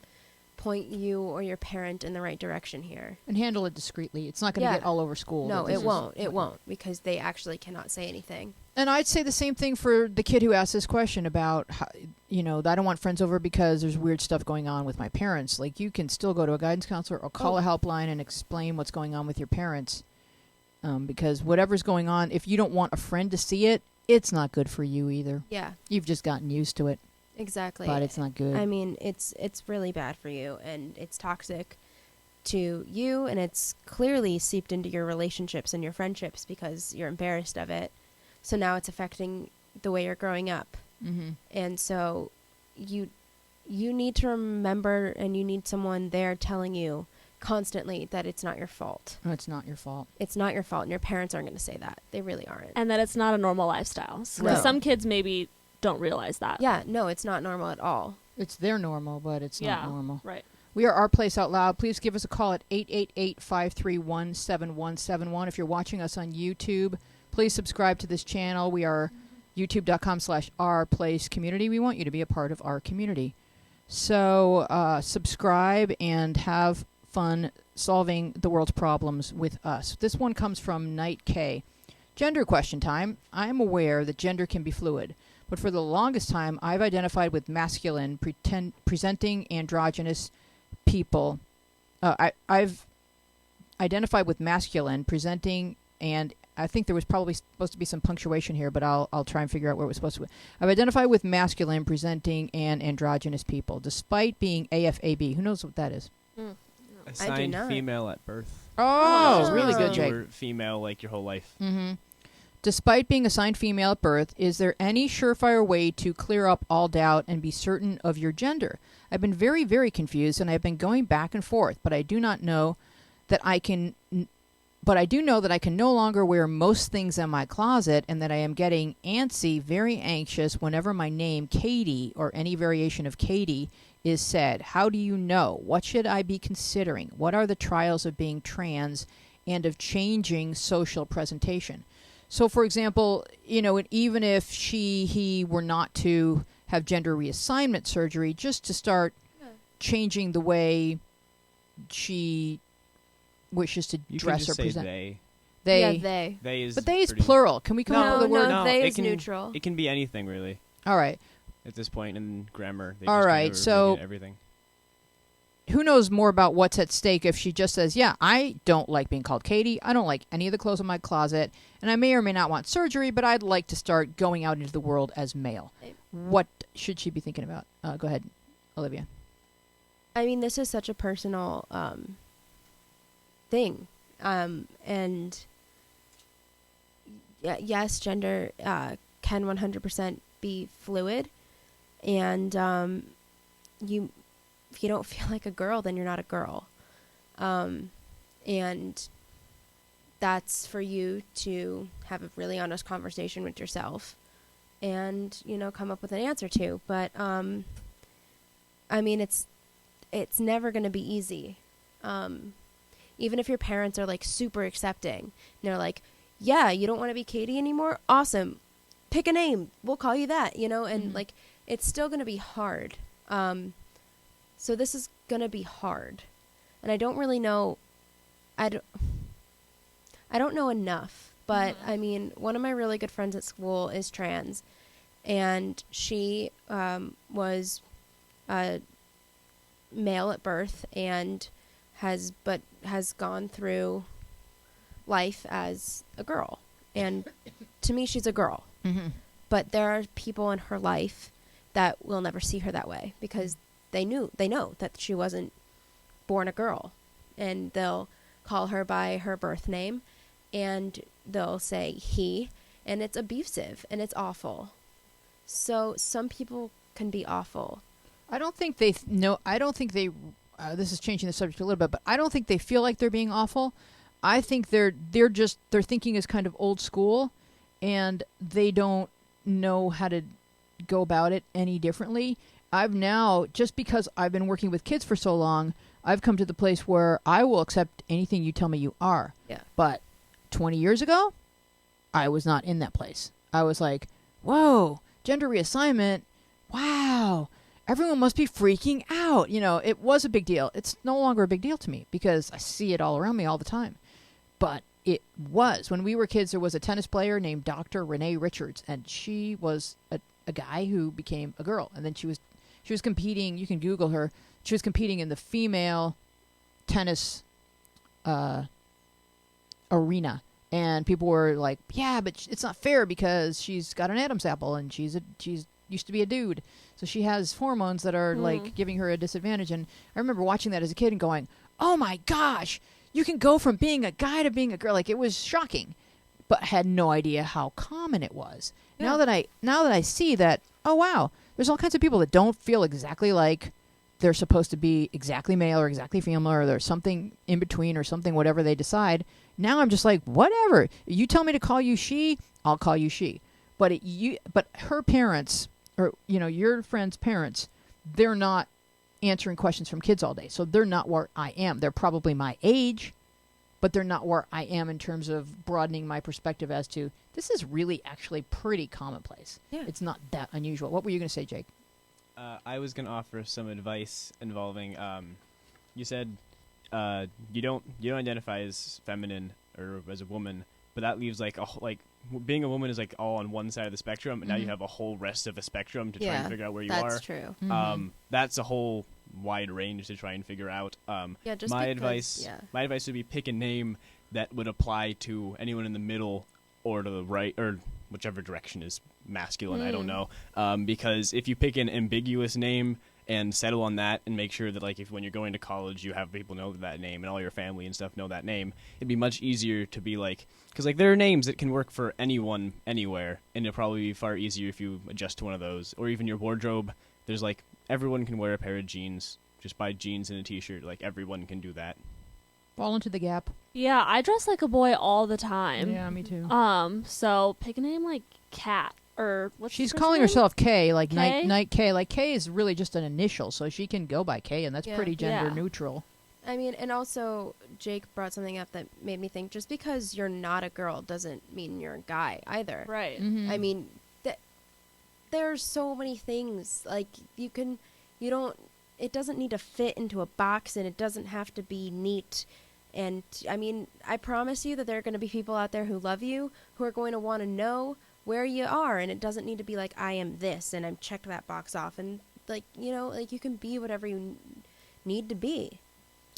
point you or your parent in the right direction here. And handle it discreetly. It's not going to Yeah. get all over school. No, that this it is won't. It what- won't, because they actually cannot say anything. And I'd say the same thing for the kid who asked this question about, how, I don't want friends over because there's weird stuff going on with my parents. Like, you can still go to a guidance counselor or call a helpline and explain what's going on with your parents. Because whatever's going on, if you don't want a friend to see it, it's not good for you either. Yeah, You've just gotten used to it, exactly. but it's not good. I mean, it's really bad for you, and it's toxic to you, and it's clearly seeped into your relationships and your friendships because you're embarrassed of it. So now it's affecting the way you're growing up. Mm-hmm. And so you need to remember, and you need someone there telling you constantly that it's not your fault. No, it's not your fault. It's not your fault, and your parents aren't going to say that. They really aren't. And that it's not a normal lifestyle. Because No. some kids maybe don't realize that. Yeah, no, it's not normal at all. It's their normal, but it's not normal. Right. We are Our Place Out Loud. Please give us a call at 888-531-7171. If you're watching us on YouTube, please subscribe to this channel. We are youtube.com/ourplacecommunity. We want you to be a part of our community. So subscribe and have fun solving the world's problems with us. This one comes from Night K. Gender question time. I'm aware that gender can be fluid, but for the longest time, I've identified with masculine, presenting androgynous people. I've identified with masculine, presenting, and I think there was probably supposed to be some punctuation here, but I'll try and figure out where it was supposed to be. I've identified with masculine, presenting, and androgynous people, despite being AFAB. Who knows what that is? Assigned not. female at birth. Oh, Oh. really good, You Jake. were female like your whole life. Mm-hmm. Despite being assigned female at birth, is there any surefire way to clear up all doubt and be certain of your gender? I've been very, very confused, and I've been going back and forth, but I do know that I can no longer wear most things in my closet, and that I am getting antsy, very anxious whenever my name, Katie, or any variation of Katie, is said. How do you know? What should I be considering? What are the trials of being trans and of changing social presentation? So, for example, even if he were not to have gender reassignment surgery, just to start changing the way she wishes to You dress can just or say present. they. Yeah, they. They is But they is pretty- plural. Can we come up with a word? No, they it is can, neutral. It can be anything, really. All right. At this point in grammar, they All just right, kinda so- repeat everything. Who knows more about what's at stake if she just says, yeah, I don't like being called Katie. I don't like any of the clothes in my closet. And I may or may not want surgery, but I'd like to start going out into the world as male. What should she be thinking about? Go ahead, Olivia. I mean, this is such a personal thing. And yes, gender can 100% be fluid. And if you don't feel like a girl, then you're not a girl. And that's for you to have a really honest conversation with yourself and, come up with an answer to. But, I mean, it's never going to be easy. Even if your parents are like super accepting, and they're like, yeah, you don't want to be Katie anymore? Awesome. Pick a name. We'll call you that, and like, it's still going to be hard. So this is going to be hard. And I don't really know, I don't know enough, but I mean, one of my really good friends at school is trans, and she was male at birth and has gone through life as a girl. And to me, she's a girl. Mm-hmm. But there are people in her life that will never see her that way because they know that she wasn't born a girl, and they'll call her by her birth name, and they'll say he, and it's abusive and it's awful. So some people can be awful. I don't think they this is changing the subject a little bit, but I don't think they feel like they're being awful. I think their thinking is kind of old school, and they don't know how to go about it any differently. I've now, just because I've been working with kids for so long, I've come to the place where I will accept anything you tell me you are. Yeah. But 20 years ago, I was not in that place. I was like, whoa, gender reassignment, wow. everyone must be freaking out. You know, it was a big deal. It's no longer a big deal to me because I see it all around me all the time. But it was. When we were kids, there was a tennis player named Dr. Renee Richards, and she was a guy who became a girl. And then she was competing. You can Google her. She was competing in the female tennis arena. And people were like, yeah, but it's not fair because she's got an Adam's apple and she's used to be a dude. So she has hormones that are like giving her a disadvantage. And I remember watching that as a kid and going, oh my gosh, you can go from being a guy to being a girl. Like, it was shocking, but had no idea how common it was. Yeah. Now that I see that, oh wow, there's all kinds of people that don't feel exactly like they're supposed to be exactly male or exactly female, or there's something in between or something, whatever they decide. Now I'm just like, whatever. You tell me to call you she, I'll call you she. But but her parents, or your friend's parents, they're not answering questions from kids all day. So they're not where I am. They're probably my age, but they're not where I am in terms of broadening my perspective as to this is really actually pretty commonplace. Yeah. It's not that unusual. What were you going to say, Jake? I was going to offer some advice involving, you said you don't identify as feminine or as a woman, but that leaves like being a woman is like all on one side of the spectrum, and now you have a whole rest of a spectrum to try and figure out where you are. That's true. That's a whole wide range to try and figure out. My advice would be pick a name that would apply to anyone in the middle or to the right, or whichever direction is masculine. I don't know, because if you pick an ambiguous name and settle on that and make sure that, like, if when you're going to college you have people know that name and all your family and stuff know that name, it'd be much easier to be like, because like there are names that can work for anyone anywhere, and it'll probably be far easier if you adjust to one of those. Or even your wardrobe, there's like everyone can wear a pair of jeans. Just buy jeans and a t-shirt. Like, everyone can do that. Fall into the Gap. Yeah, I dress like a boy all the time. Yeah, me too. So pick a name like Kat, or what's she's calling herself K, like K? Night K. Like, K is really just an initial, so she can go by K, and that's pretty gender neutral. I mean, and also Jake brought something up that made me think, just because you're not a girl doesn't mean you're a guy either. Right. Mm-hmm. I mean, there's so many things. Like, it doesn't need to fit into a box, and it doesn't have to be neat. And I mean, I promise you that there are going to be people out there who love you, who are going to want to know where you are, and it doesn't need to be like, I am this, and I'm checked that box off. And like, like, you can be whatever you need to be.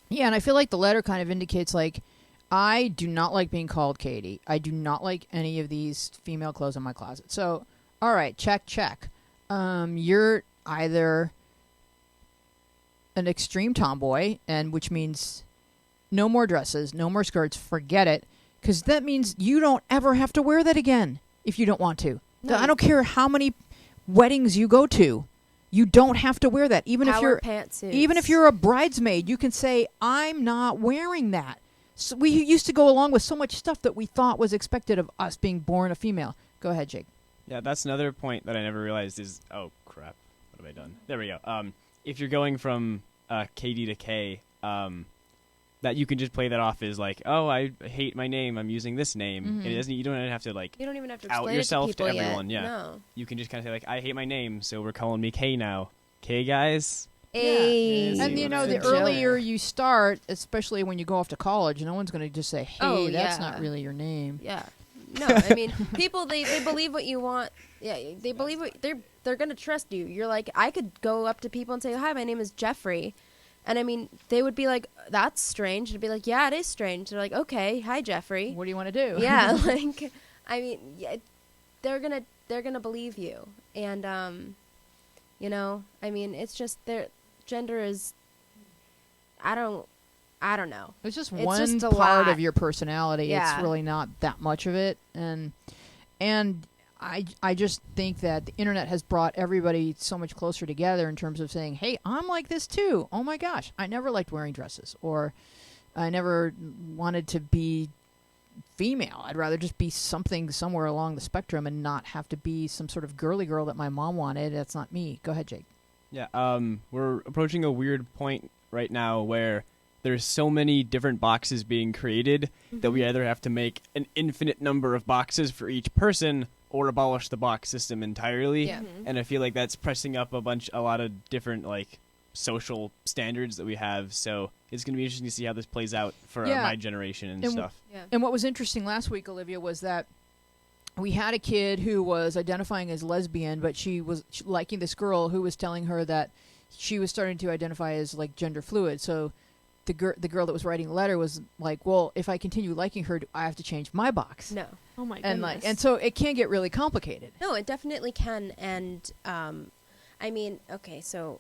Yeah, and I feel like the letter kind of indicates, like, I do not like being called Katie. I do not like any of these female clothes in my closet. So, all right, check. You're either an extreme tomboy, and which means no more dresses, no more skirts, forget it, because that means you don't ever have to wear that again if you don't want to. No. I don't care how many weddings you go to. You don't have to wear that. Even if you're a bridesmaid, you can say, I'm not wearing that. So we used to go along with so much stuff that we thought was expected of us being born a female. Go ahead, Jake. Yeah, that's another point that I never realized is, oh crap, what have I done? There we go. If you're going from KD to K, that you can just play that off as like, oh, I hate my name, I'm using this name. And you don't even have to like you don't even have to out yourself to everyone. Yet. Yeah, no. You can just kind of say like, I hate my name, so we're calling me K now. K, guys. Hey. Yeah. And the earlier you start, especially when you go off to college, no one's going to just say, hey, that's not really your name. Yeah. No, I mean, people, they believe what you want. Yeah, they believe what they're going to trust you. You're like, I could go up to people and say, hi, my name is Jeffrey. And I mean, they would be like, that's strange. It'd be like, yeah, it is strange. They're like, okay, hi, Jeffrey. What do you want to do? Yeah, like, I mean, yeah, they're gonna believe you. And, I mean, it's just their gender is, I don't know. It's just one part of your personality. Yeah. It's really not that much of it. And I just think that the internet has brought everybody so much closer together in terms of saying, hey, I'm like this too. Oh my gosh, I never liked wearing dresses, or I never wanted to be female. I'd rather just be something somewhere along the spectrum and not have to be some sort of girly girl that my mom wanted. That's not me. Go ahead, Jake. Yeah, we're approaching a weird point right now where there's so many different boxes being created that we either have to make an infinite number of boxes for each person, or abolish the box system entirely. Yeah. And I feel like that's pressing up a lot of different like social standards that we have. So it's going to be interesting to see how this plays out for my generation and stuff. Yeah. And what was interesting last week, Olivia, was that we had a kid who was identifying as lesbian, but she was liking this girl who was telling her that she was starting to identify as like gender fluid. So the girl that was writing the letter was like, well, if I continue liking her, I have to change my box. No. Oh my goodness. And so it can get really complicated. No, it definitely can. And I mean, okay, so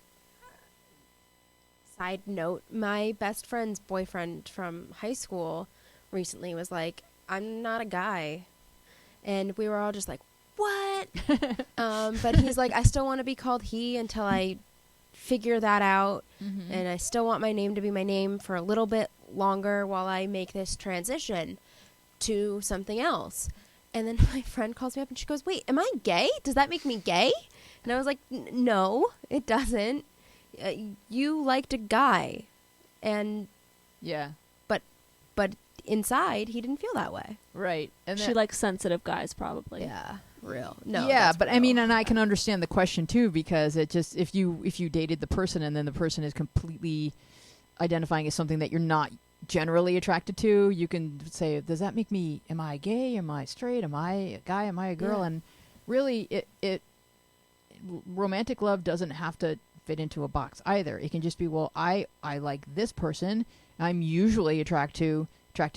side note, my best friend's boyfriend from high school recently was like, I'm not a guy. And we were all just like, what? But he's like, I still want to be called he until I figure that out. Mm-hmm. And I still want my name to be my name for a little bit longer while I make this transition to something else. And then my friend calls me up and she goes, wait, am I gay? Does that make me gay? And I was like, no, it doesn't. You liked a guy. And Yeah. but inside he didn't feel that way. Right. And She likes sensitive guys, probably. Yeah, real. No. yeah, that's but I real. mean, and I can understand the question too, because it just if you dated the person and then the person is completely identifying as something that you're not generally attracted to, you can say, does that make me? Am I gay? Am I straight? Am I a guy? Am I a girl? Yeah. And really, it romantic love doesn't have to fit into a box either. It can just be, well, I like this person. I'm usually attracted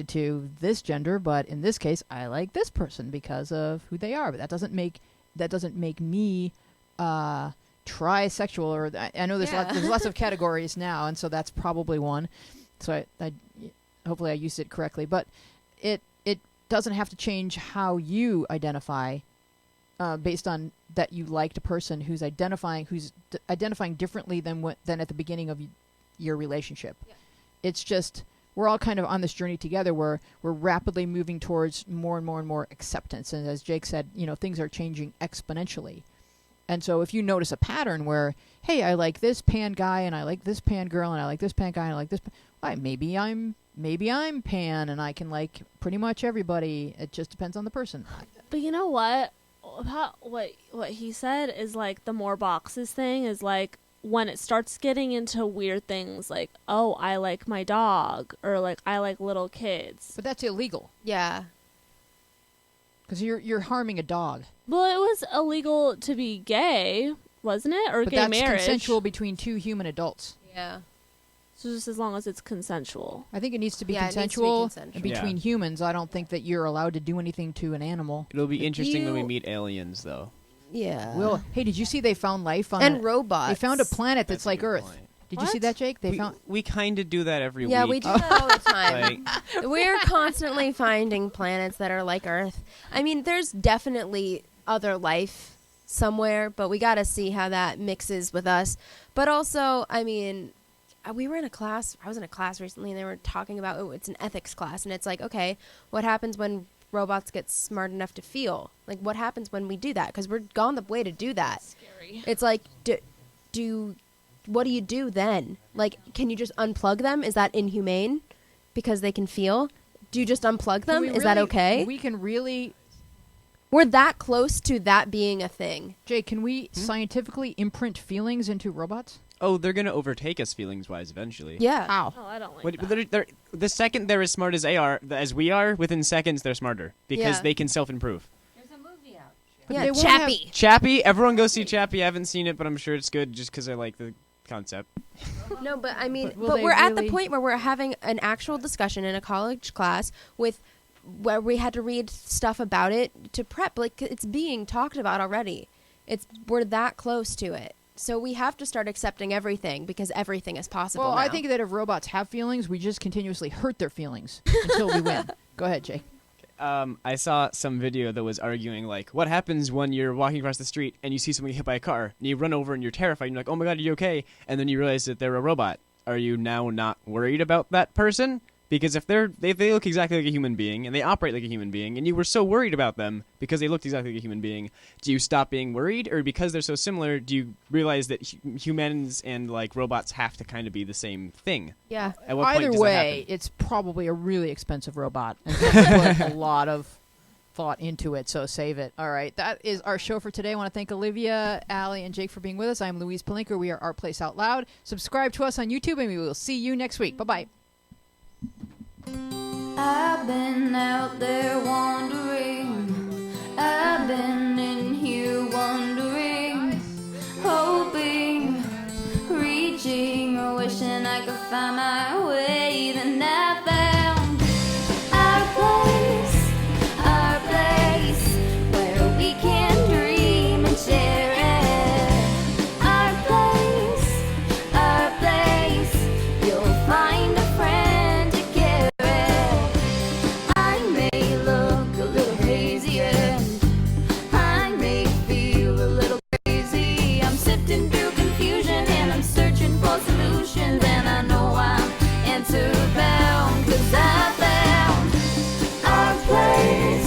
to this gender, but in this case, I like this person because of who they are. But that doesn't make me trisexual. Or I know there's lots of categories now, and so that's probably one. So I hopefully I used it correctly. But it doesn't have to change how you identify based on that you liked a person who's identifying differently than at the beginning of your relationship. Yeah. It's just we're all kind of on this journey together where we're rapidly moving towards more and more and more acceptance. And as Jake said, things are changing exponentially. And so if you notice a pattern where, hey, I like this pan guy and I like this pan girl and I like this pan guy and I like this, maybe I'm pan and I can like pretty much everybody. It just depends on the person. But you know what? About what he said is like the more boxes thing is like when it starts getting into weird things like, oh, I like my dog or like I like little kids. But that's illegal. Yeah. Because you're harming a dog. Well, it was illegal to be gay, wasn't it? Or but gay that's marriage. Consensual between two human adults. Yeah. So just as long as it's consensual. I think it needs to be Yeah, it needs to be consensual. consensual. Between humans. I don't think that you're allowed to do anything to an animal. It'll be interesting when we meet aliens, though. Yeah. Well, hey, did you see they found life on and robots. They found a planet that's That's a like good Earth. point. Did you see that, Jake? They found. We kind of do that every Yeah, week. we do that all the time. Like, We're constantly finding planets that are like Earth. I mean, there's definitely other life somewhere, but we got to see how that mixes with us. But also, I mean, we were in a class. I was in a class recently, and they were talking about it's an ethics class, and it's like, okay, what happens when robots get smart enough to feel? Like, what happens when we do that? Because we're gone the way to do that. Scary. It's like, what do you do then? Like, can you just unplug them? Is that inhumane? Because they can feel? Do you just unplug them? Is that okay? We can really. We're that close to that being a thing. Jake, can we scientifically imprint feelings into robots? oh, they're gonna overtake us feelings-wise eventually. Yeah. How? Oh, I don't like What, that. the second they're as smart as as we are, within seconds they're smarter because Yeah. they can self-improve. There's a movie out. But Yeah, they won't Chappie. Chappie, everyone go see Chappie. I haven't seen it, but I'm sure it's good just because I like the concept. No, but I mean, But will but they we're at the really- point where we're having an actual discussion in a college class where we had to read stuff about it to prep. Like, it's being talked about already. We're that close to it. So we have to start accepting everything because everything is possible Well, now. I think that if robots have feelings, we just continuously hurt their feelings until we win. Go ahead, Jake. I saw some video that was arguing, like, what happens when you're walking across the street and you see someone get hit by a car, and you run over and you're terrified, and you're like, oh my god, are you okay? And then you realize that they're a robot. Are you now not worried about that person? Because if they look exactly like a human being, and they operate like a human being, and you were so worried about them because they looked exactly like a human being, do you stop being worried? Or because they're so similar, do you realize that humans and, like, robots have to kind of be the same thing? yeah. At what point Either does that way, happen? it's probably a really expensive robot. And put a lot of thought into it, so save it. All right, that is our show for today. I want to thank Olivia, Allie, and Jake for being with us. I'm Louise Palinker. We are Our Place Out Loud. Subscribe to us on YouTube, and we will see you next week. Bye-bye. I've been out there wandering, I've been in here wondering, hoping, reaching, wishing I could find my way. Then I found our place, where we can dream and share it. Our place, you'll find a friend to carry. I may look a little hazy and I may feel a little crazy. I'm sifting through confusion and I'm searching for solutions, and I know I'm answer bound, 'cause I found our place,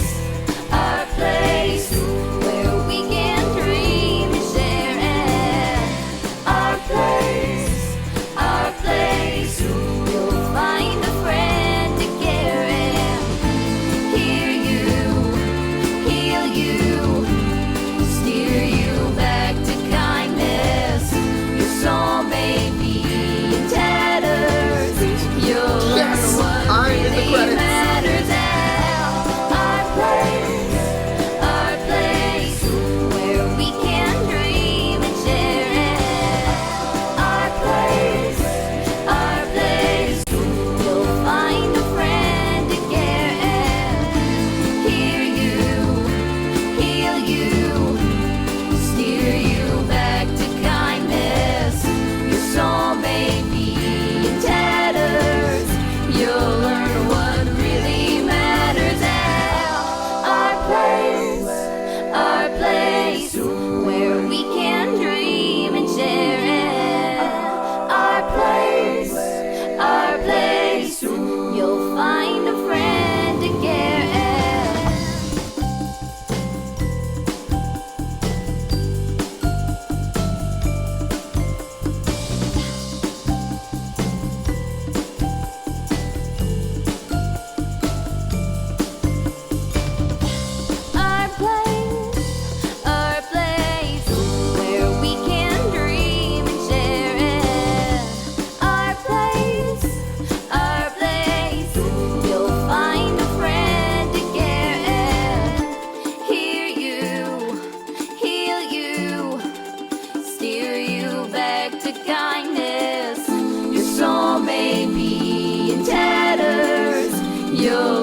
where we can dream and share it. Our place, you'll find a friend to carry. Hear you, heal you, steer you back to kindness. Your soul may be in tatters. You'll learn what really matters. Our place, where we can dream and share it. Our place, you'll find a friend to care. Hear you, heal you, steer you back to kindness. Your soul may be in tatters. You'll learn what really matters. Our place, where we can dream and share it. Our place, you'll find a friend to care. Our place, where we can dream and share it. Our place, you'll find a friend to care. Hear you, heal you, steer you back to kindness. Your soul may be in tatters. You'll